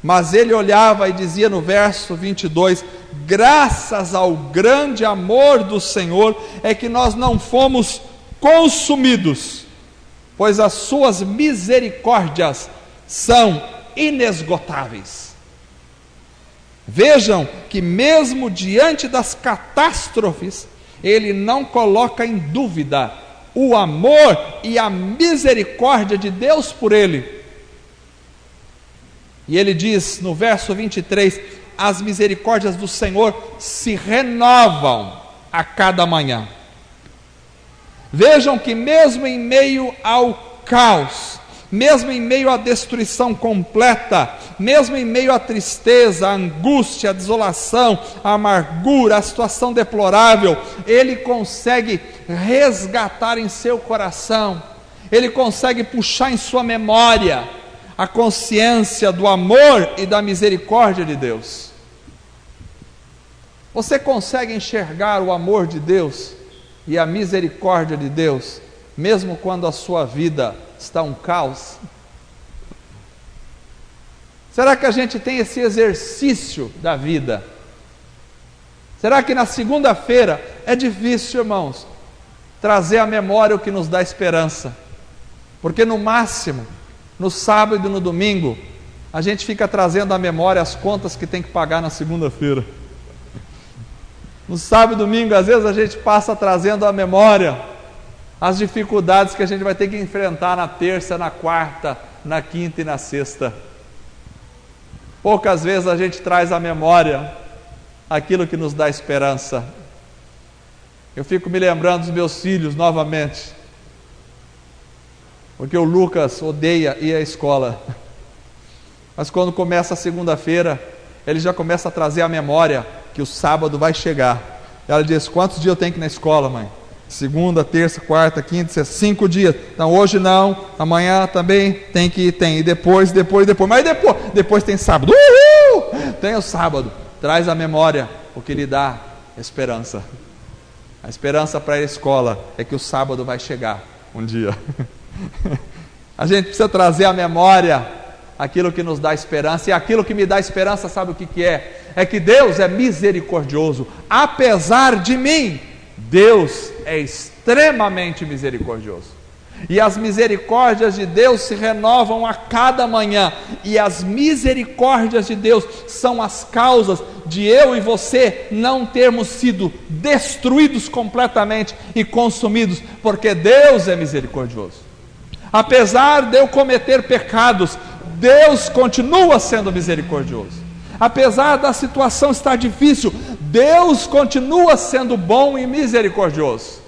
A: mas ele olhava e dizia no verso 22, graças ao grande amor do Senhor é que nós não fomos consumidos, pois as suas misericórdias são inesgotáveis. Vejam que mesmo diante das catástrofes, ele não coloca em dúvida o amor e a misericórdia de Deus por ele. E ele diz no verso 23, as misericórdias do Senhor se renovam a cada manhã. Vejam que mesmo em meio ao caos, mesmo em meio à destruição completa, mesmo em meio à tristeza, à angústia, à desolação, à amargura, à situação deplorável, ele consegue resgatar em seu coração, ele consegue puxar em sua memória a consciência do amor e da misericórdia de Deus. Você consegue enxergar o amor de Deus e a misericórdia de Deus, mesmo quando a sua vida está um caos? Será que a gente tem esse exercício da vida? Será que na segunda-feira é difícil, irmãos, trazer à memória o que nos dá esperança? Porque no máximo, no sábado e no domingo, a gente fica trazendo à memória as contas que tem que pagar na segunda-feira. No sábado e domingo, às vezes a gente passa trazendo à memória as dificuldades que a gente vai ter que enfrentar na terça, na quarta, na quinta e na sexta. Poucas vezes a gente traz à memória aquilo que nos dá esperança. Eu fico me lembrando dos meus filhos novamente, porque o Lucas odeia ir à escola, mas quando começa a segunda-feira, ele já começa a trazer à memória que o sábado vai chegar. Ela diz, quantos dias eu tenho que ir na escola, mãe? Segunda, terça, quarta, quinta, sexta, 5 dias. Então hoje não, amanhã também tem que ir, tem. E depois, mas depois tem sábado. Tem o sábado. Traz à memória o que lhe dá esperança. A esperança para ir à escola é que o sábado vai chegar um dia. A gente precisa trazer à memória aquilo que nos dá esperança, e aquilo que me dá esperança, sabe o que é? É que Deus é misericordioso. Apesar de mim, Deus é extremamente misericordioso, e as misericórdias de Deus se renovam a cada manhã, e as misericórdias de Deus são as causas de eu e você não termos sido destruídos completamente e consumidos, porque Deus é misericordioso. Apesar de eu cometer pecados, Deus continua sendo misericordioso. Apesar da situação estar difícil, Deus continua sendo bom e misericordioso.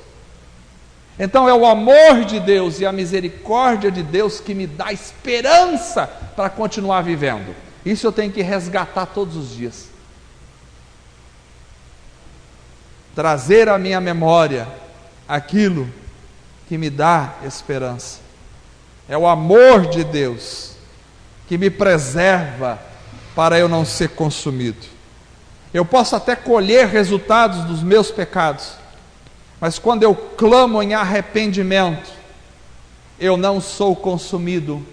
A: Então é o amor de Deus e a misericórdia de Deus que me dá esperança para continuar vivendo. Isso eu tenho que resgatar todos os dias. Trazer à minha memória aquilo que me dá esperança. É o amor de Deus que me preserva para eu não ser consumido. Eu posso até colher resultados dos meus pecados, mas quando eu clamo em arrependimento, eu não sou consumido,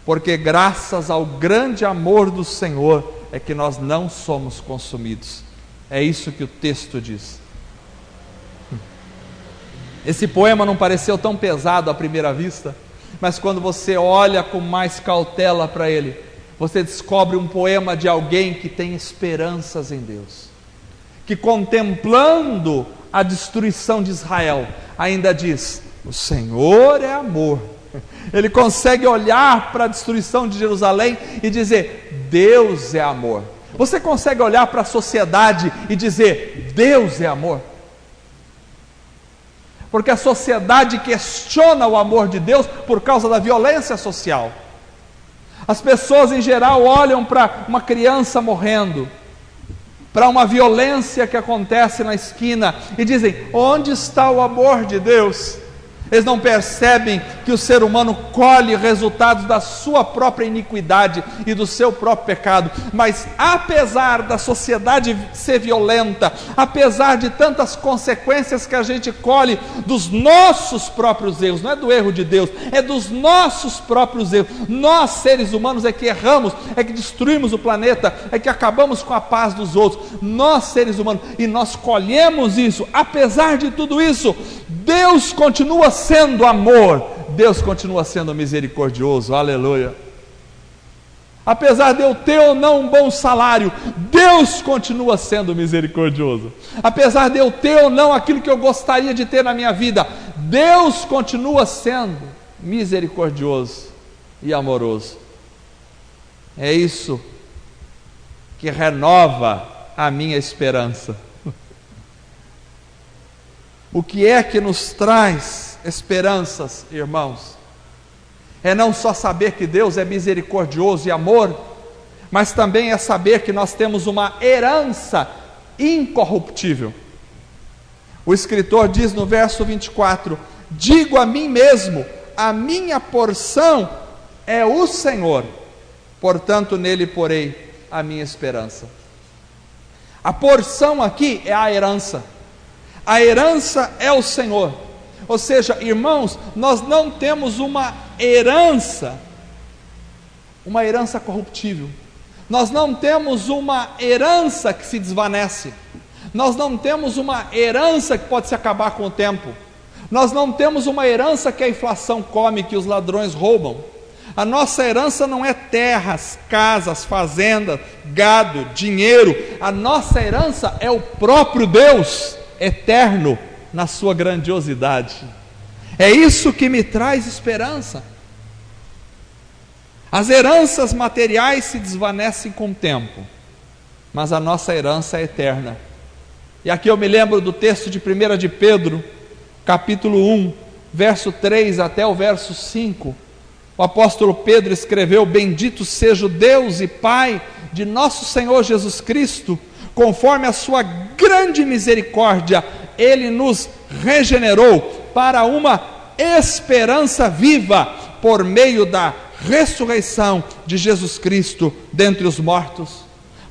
A: porque graças ao grande amor do Senhor é que nós não somos consumidos. É isso que o texto diz. Esse poema não pareceu tão pesado à primeira vista, mas quando você olha com mais cautela para ele, você descobre um poema de alguém que tem esperanças em Deus, que contemplando a destruição de Israel, ainda diz, o Senhor é amor, Ele consegue olhar para a destruição de Jerusalém e dizer: Deus é amor. Você consegue olhar para a sociedade e dizer: Deus é amor? Porque a sociedade questiona o amor de Deus por causa da violência social. As pessoas em geral olham para uma criança morrendo, para uma violência que acontece na esquina e dizem: onde está o amor de Deus? Eles não percebem que o ser humano colhe resultados da sua própria iniquidade e do seu próprio pecado. Mas apesar da sociedade ser violenta, apesar de tantas consequências que a gente colhe dos nossos próprios erros, não é do erro de Deus, é dos nossos próprios erros. Nós, seres humanos, é que erramos, é que destruímos o planeta, é que acabamos com a paz dos outros. Nós, seres humanos, e nós colhemos isso. Apesar de tudo isso, Deus continua sendo amor, Deus continua sendo misericordioso, aleluia. Apesar de eu ter ou não um bom salário, Deus continua sendo misericordioso. Apesar de eu ter ou não aquilo que eu gostaria de ter na minha vida, Deus continua sendo misericordioso e amoroso. É isso que renova a minha esperança. O que é que nos traz esperanças, irmãos? É não só saber que Deus é misericordioso e amor, mas também é saber que nós temos uma herança incorruptível. O escritor diz no verso 24: digo a mim mesmo, a minha porção é o Senhor, portanto nele porei a minha esperança. A porção aqui é a herança. A herança é o Senhor. Ou seja, irmãos, nós não temos uma herança corruptível. Nós não temos uma herança que se desvanece. Nós não temos uma herança que pode se acabar com o tempo. Nós não temos uma herança que a inflação come, que os ladrões roubam. A nossa herança não é terras, casas, fazendas, gado, dinheiro. A nossa herança é o próprio Deus eterno na sua grandiosidade. É isso que me traz esperança. As heranças materiais se desvanecem com o tempo, mas a nossa herança é eterna. E aqui eu me lembro do texto de 1 de Pedro, capítulo 1, verso 3 até o verso 5. O apóstolo Pedro escreveu: bendito seja o Deus e Pai de nosso Senhor Jesus Cristo, conforme a sua grande misericórdia, Ele nos regenerou para uma esperança viva, por meio da ressurreição de Jesus Cristo dentre os mortos,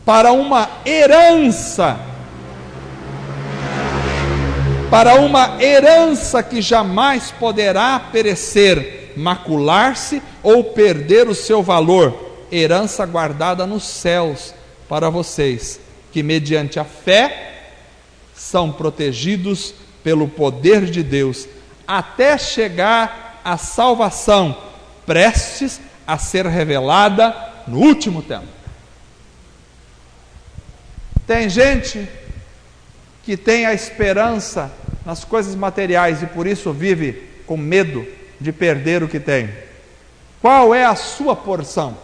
A: para uma herança que jamais poderá perecer, macular-se ou perder o seu valor, herança guardada nos céus para vocês, que mediante a fé são protegidos pelo poder de Deus, até chegar à salvação, prestes a ser revelada no último tempo. Tem gente que tem a esperança nas coisas materiais e por isso vive com medo de perder o que tem. Qual é a sua porção?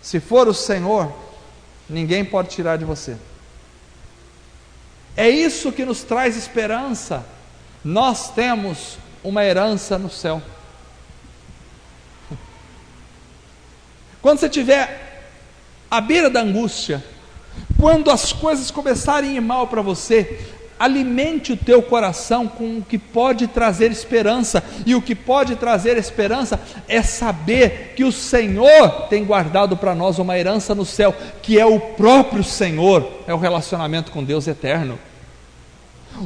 A: Se for o Senhor, ninguém pode tirar de você. É isso que nos traz esperança. Nós temos uma herança no céu. Quando você estiver à beira da angústia, quando as coisas começarem a ir mal para você, alimente o teu coração com o que pode trazer esperança. E o que pode trazer esperança é saber que o Senhor tem guardado para nós uma herança no céu, que é o próprio Senhor, é o relacionamento com Deus eterno.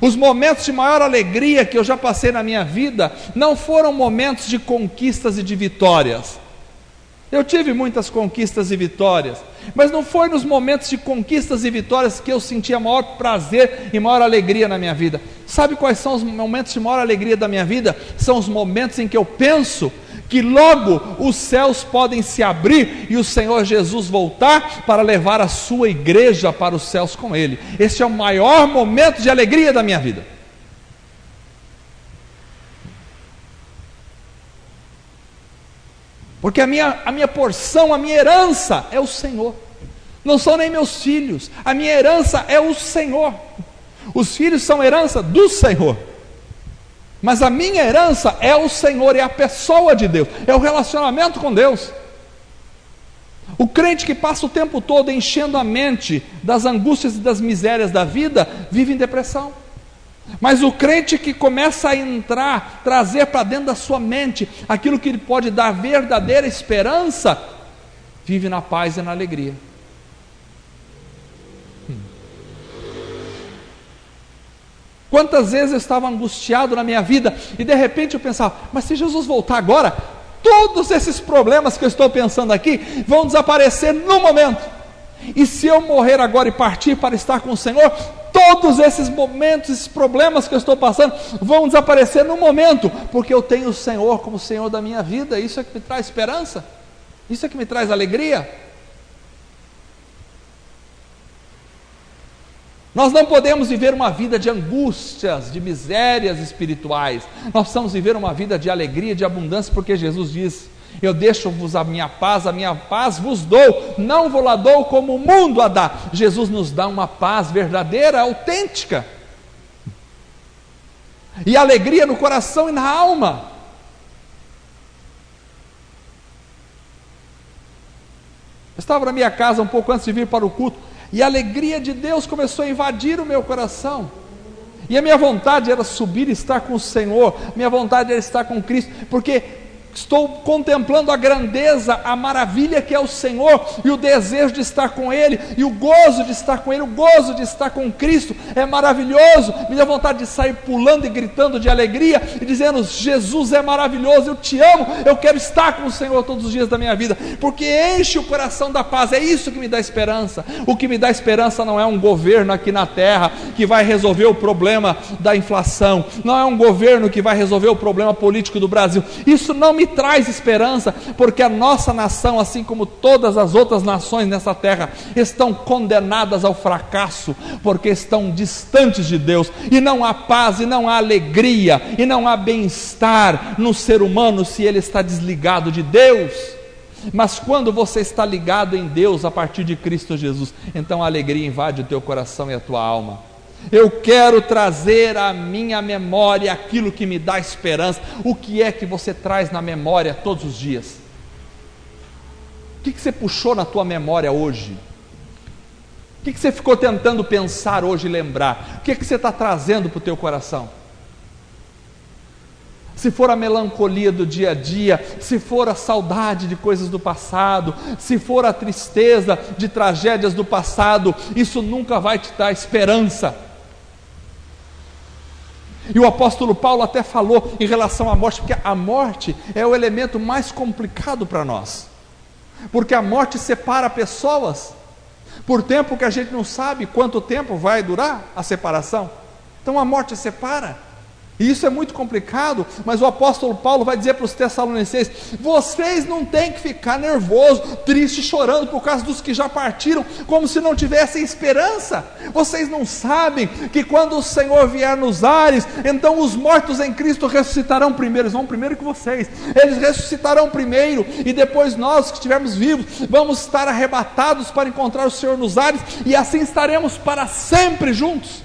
A: Os momentos de maior alegria que eu já passei na minha vida não foram momentos de conquistas e de vitórias. Eu tive muitas conquistas e vitórias, mas não foi nos momentos de conquistas e vitórias que eu sentia maior prazer e maior alegria na minha vida. Sabe quais são os momentos de maior alegria da minha vida? São os momentos em que eu penso que logo os céus podem se abrir e o Senhor Jesus voltar para levar a sua igreja para os céus com Ele. Este é o maior momento de alegria da minha vida. Porque a minha porção, a minha herança é o Senhor. Não são nem meus filhos, a minha herança é o Senhor. Os filhos são herança do Senhor, mas a minha herança é o Senhor, é a pessoa de Deus, é o relacionamento com Deus. O crente que passa o tempo todo enchendo a mente das angústias e das misérias da vida, vive em depressão. Mas o crente que começa a entrar, trazer para dentro da sua mente aquilo que lhe pode dar verdadeira esperança, vive na paz e na alegria. Quantas vezes eu estava angustiado na minha vida e de repente eu pensava, mas se Jesus voltar agora, todos esses problemas que eu estou pensando aqui vão desaparecer no momento. E se eu morrer agora e partir para estar com o Senhor, todos esses momentos, esses problemas que eu estou passando vão desaparecer no momento, porque eu tenho o Senhor como Senhor da minha vida. Isso é que me traz esperança, isso é que me traz alegria. Nós não podemos viver uma vida de angústias, de misérias espirituais. Nós precisamos viver uma vida de alegria, de abundância, porque Jesus diz: eu deixo-vos a minha paz vos dou, não vou lá dou como o mundo a dá. Jesus nos dá uma paz verdadeira, autêntica, e alegria no coração e na alma. Eu estava na minha casa um pouco antes de vir para o culto, e a alegria de Deus começou a invadir o meu coração, e a minha vontade era subir e estar com o Senhor, minha vontade era estar com Cristo, porque estou contemplando a grandeza, a maravilha que é o Senhor, e o desejo de estar com Ele, e o gozo de estar com Ele, o gozo de estar com Cristo, é maravilhoso. Me dá vontade de sair pulando e gritando de alegria, e dizendo: Jesus é maravilhoso, eu te amo, eu quero estar com o Senhor todos os dias da minha vida, porque enche o coração da paz. É isso que me dá esperança. O que me dá esperança não é um governo aqui na terra, que vai resolver o problema da inflação, não é um governo que vai resolver o problema político do Brasil. Isso não me traz esperança, porque a nossa nação, assim como todas as outras nações nessa terra, estão condenadas ao fracasso, porque estão distantes de Deus, e não há paz, e não há alegria, e não há bem-estar no ser humano se ele está desligado de Deus. Mas quando você está ligado em Deus a partir de Cristo Jesus, então a alegria invade o teu coração e a tua alma. Eu quero trazer à minha memória aquilo que me dá esperança. O que é que você traz na memória todos os dias? O que você puxou na tua memória hoje? O que você ficou tentando pensar hoje e lembrar? O que você está trazendo para o teu coração? Se for a melancolia do dia a dia, se for a saudade de coisas do passado, se for a tristeza de tragédias do passado, isso nunca vai te dar esperança. E o apóstolo Paulo até falou em relação à morte, porque a morte é o elemento mais complicado para nós, porque a morte separa pessoas por tempo que a gente não sabe quanto tempo vai durar a separação. Então a morte separa, e isso é muito complicado. Mas o apóstolo Paulo vai dizer para os Tessalonicenses: vocês não têm que ficar nervosos, tristes, chorando por causa dos que já partiram, como se não tivessem esperança. Vocês não sabem que quando o Senhor vier nos ares, então os mortos em Cristo ressuscitarão primeiro. Eles vão primeiro que vocês, eles ressuscitarão primeiro, e depois nós que estivermos vivos, vamos estar arrebatados para encontrar o Senhor nos ares, e assim estaremos para sempre juntos.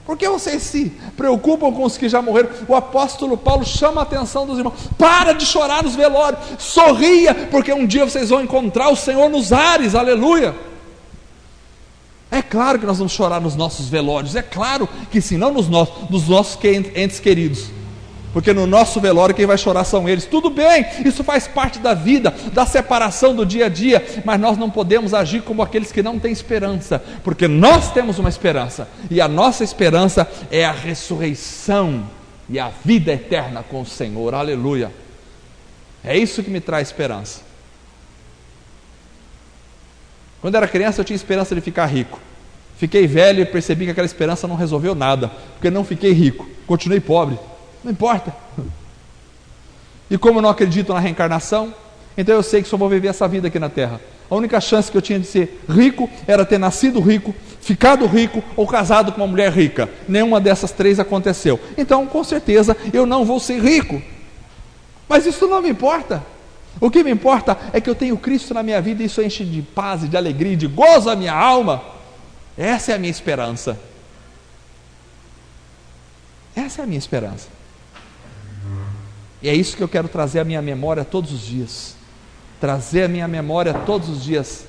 A: Por que vocês se preocupam com os que já morreram? O apóstolo Paulo chama a atenção dos irmãos: para de chorar nos velórios, sorria, porque um dia vocês vão encontrar o Senhor nos ares. Aleluia! É claro que nós vamos chorar nos nossos velórios, é claro que sim, não nos nossos entes queridos, porque no nosso velório quem vai chorar são eles. Tudo bem, isso faz parte da vida, da separação do dia a dia, mas nós não podemos agir como aqueles que não têm esperança, porque nós temos uma esperança, e a nossa esperança é a ressurreição e a vida eterna com o Senhor. Aleluia! É isso que me traz esperança. Quando era criança eu tinha esperança de ficar rico. Fiquei velho e percebi que aquela esperança não resolveu nada, porque não fiquei rico, continuei pobre. Não importa. E como eu não acredito na reencarnação, então eu sei que só vou viver essa vida aqui na terra. A única chance que eu tinha de ser rico era ter nascido rico, ficado rico ou casado com uma mulher rica. Nenhuma dessas três aconteceu. Então, com certeza, eu não vou ser rico. Mas isso não me importa. O que me importa é que eu tenho Cristo na minha vida e isso enche de paz e de alegria e de gozo a minha alma. Essa é a minha esperança. Essa é a minha esperança. E é isso que eu quero trazer à minha memória todos os dias. Trazer à minha memória todos os dias.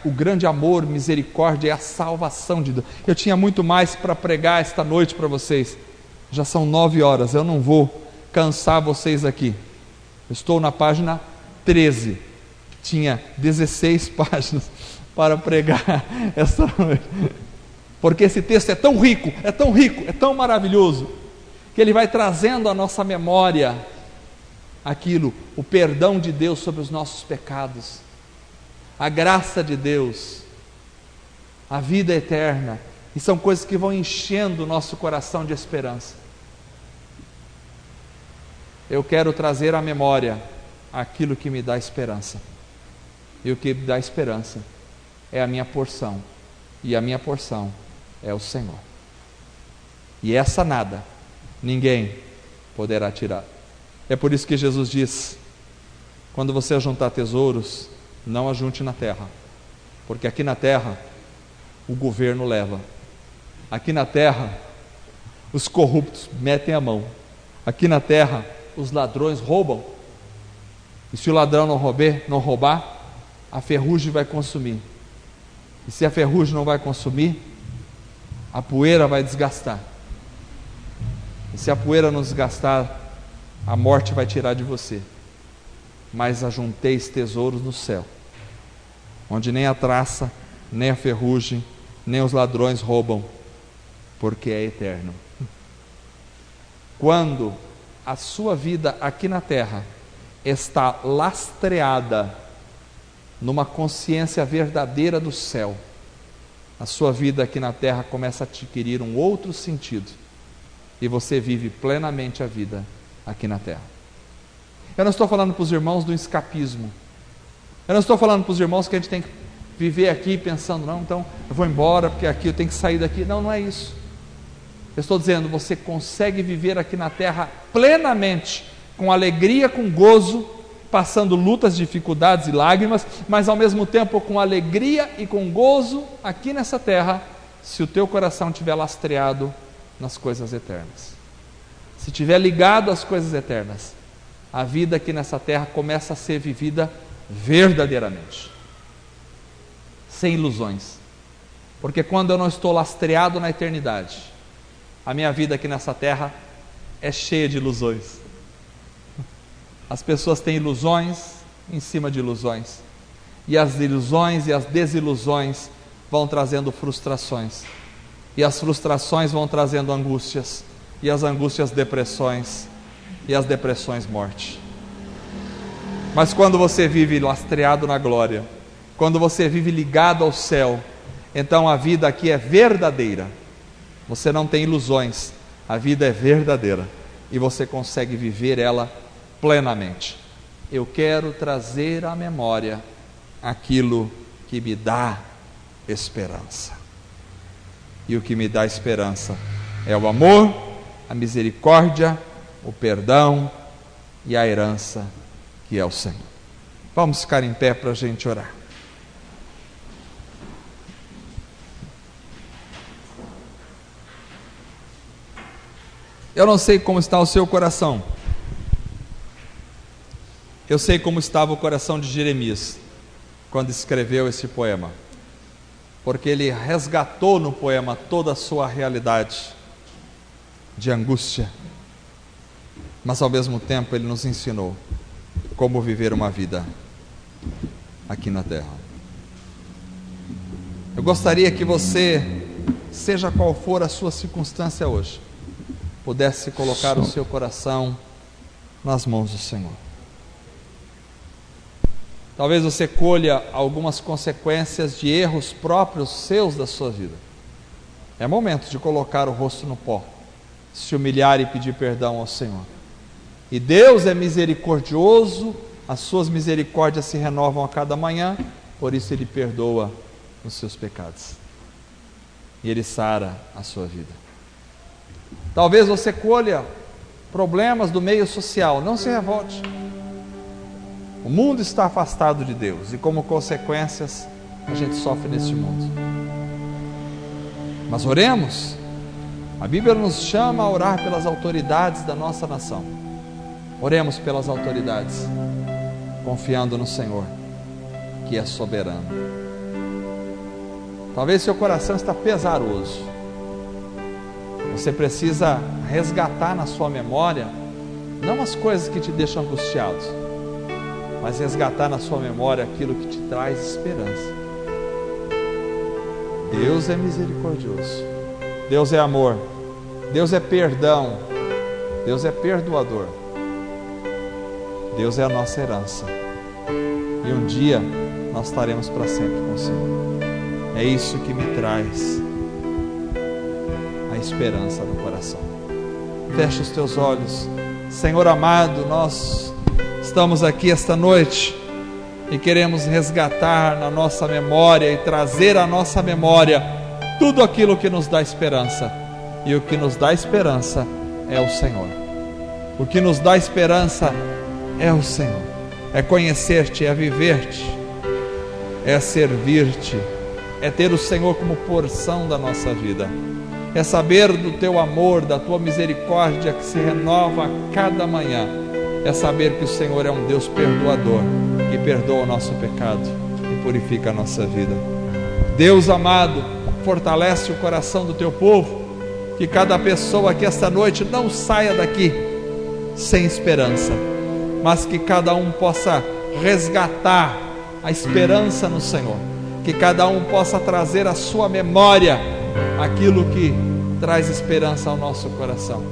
A: O grande amor, misericórdia, é a salvação de Deus. Eu tinha muito mais para pregar esta noite para vocês. Já são 9 horas, eu não vou cansar vocês aqui. Eu estou na página 13. Tinha 16 páginas para pregar esta noite. Porque esse texto é tão rico, é tão rico, é tão maravilhoso, que ele vai trazendo à nossa memória aquilo, o perdão de Deus sobre os nossos pecados, a graça de Deus, a vida eterna, e são coisas que vão enchendo o nosso coração de esperança. Eu quero trazer à memória aquilo que me dá esperança, e o que me dá esperança é a minha porção, e a minha porção é o Senhor, e essa nada ninguém poderá tirar. É por isso que Jesus diz: quando você ajuntar tesouros, não ajunte na terra, porque aqui na terra o governo leva, aqui na terra os corruptos metem a mão, aqui na terra os ladrões roubam, e se o ladrão não roubar, a ferrugem vai consumir, e se a ferrugem não vai consumir, a poeira vai desgastar, e se a poeira não desgastar, a morte vai tirar de você. Mas ajunteis tesouros no céu, onde nem a traça, nem a ferrugem, nem os ladrões roubam, porque é eterno. Quando a sua vida aqui na terra está lastreada numa consciência verdadeira do céu, a sua vida aqui na terra começa a adquirir um outro sentido, e você vive plenamente a vida aqui na terra. Eu não estou falando para os irmãos do escapismo, eu não estou falando para os irmãos que a gente tem que viver aqui pensando, não, então eu vou embora porque aqui eu tenho que sair daqui. Não, não é isso. Eu estou dizendo, você consegue viver aqui na terra plenamente, com alegria, com gozo, passando lutas, dificuldades e lágrimas, mas ao mesmo tempo com alegria e com gozo aqui nessa terra, se o teu coração estiver lastreado nas coisas eternas. Se estiver ligado às coisas eternas, a vida aqui nessa terra começa a ser vivida verdadeiramente, sem ilusões, porque quando eu não estou lastreado na eternidade, a minha vida aqui nessa terra é cheia de ilusões. As pessoas têm ilusões em cima de ilusões, e as ilusões e as desilusões vão trazendo frustrações, e as frustrações vão trazendo angústias, e as angústias depressões, e as depressões morte. Mas quando você vive lastreado na glória, quando você vive ligado ao céu, então a vida aqui é verdadeira, você não tem ilusões, a vida é verdadeira, e você consegue viver ela plenamente. Eu quero trazer à memória aquilo que me dá esperança, e o que me dá esperança é o amor, a misericórdia, o perdão e a herança que é o Senhor. Vamos ficar em pé para a gente orar. Eu não sei como está o seu coração. Eu sei como estava o coração de Jeremias quando escreveu esse poema, porque ele resgatou no poema toda a sua realidade de angústia, mas ao mesmo tempo ele nos ensinou como viver uma vida aqui na terra. Eu gostaria que você, seja qual for a sua circunstância hoje, pudesse colocar o seu coração nas mãos do Senhor. Talvez você colha algumas consequências de erros próprios seus da sua vida. É momento de colocar o rosto no pó, se humilhar e pedir perdão ao Senhor. E Deus é misericordioso, as suas misericórdias se renovam a cada manhã, por isso Ele perdoa os seus pecados, e Ele sara a sua vida. Talvez você colha problemas do meio social, não se revolte. O mundo está afastado de Deus e, como consequências, a gente sofre neste mundo. Mas oremos. A Bíblia nos chama a orar pelas autoridades da nossa nação. Oremos pelas autoridades, confiando no Senhor, que é soberano. Talvez seu coração está pesaroso. Você precisa resgatar na sua memória, não as coisas que te deixam angustiado, mas resgatar na sua memória aquilo que te traz esperança. Deus é misericordioso, Deus é amor, Deus é perdão, Deus é perdoador, Deus é a nossa herança, e um dia nós estaremos para sempre com o Senhor. É isso que me traz a esperança no coração. Feche os teus olhos. Senhor amado, nós estamos aqui esta noite e queremos resgatar na nossa memória e trazer à nossa memória tudo aquilo que nos dá esperança. E o que nos dá esperança é o Senhor. O que nos dá esperança é o Senhor. É conhecer-te, é viver-te, é servir-te, é ter o Senhor como porção da nossa vida. É saber do teu amor, da tua misericórdia que se renova a cada manhã. É saber que o Senhor é um Deus perdoador, que perdoa o nosso pecado e purifica a nossa vida. Deus amado, fortalece o coração do teu povo, que cada pessoa aqui esta noite não saia daqui sem esperança, mas que cada um possa resgatar a esperança no Senhor, que cada um possa trazer à sua memória aquilo que traz esperança ao nosso coração.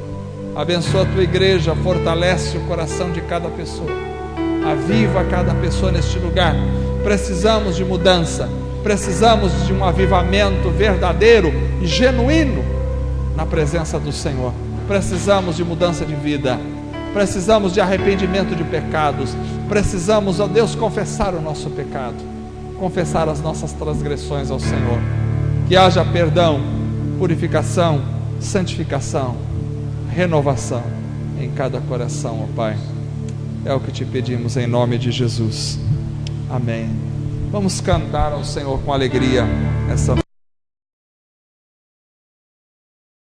A: Abençoa a tua igreja, fortalece o coração de cada pessoa, aviva cada pessoa neste lugar. Precisamos de mudança, precisamos de um avivamento verdadeiro e genuíno na presença do Senhor. Precisamos de mudança de vida, precisamos de arrependimento de pecados, precisamos, ó Deus, confessar o nosso pecado, confessar as nossas transgressões ao Senhor. Que haja perdão, purificação, santificação, renovação em cada coração, ó Pai. É o que te pedimos em nome de Jesus. Amém. Vamos cantar ao Senhor com alegria essa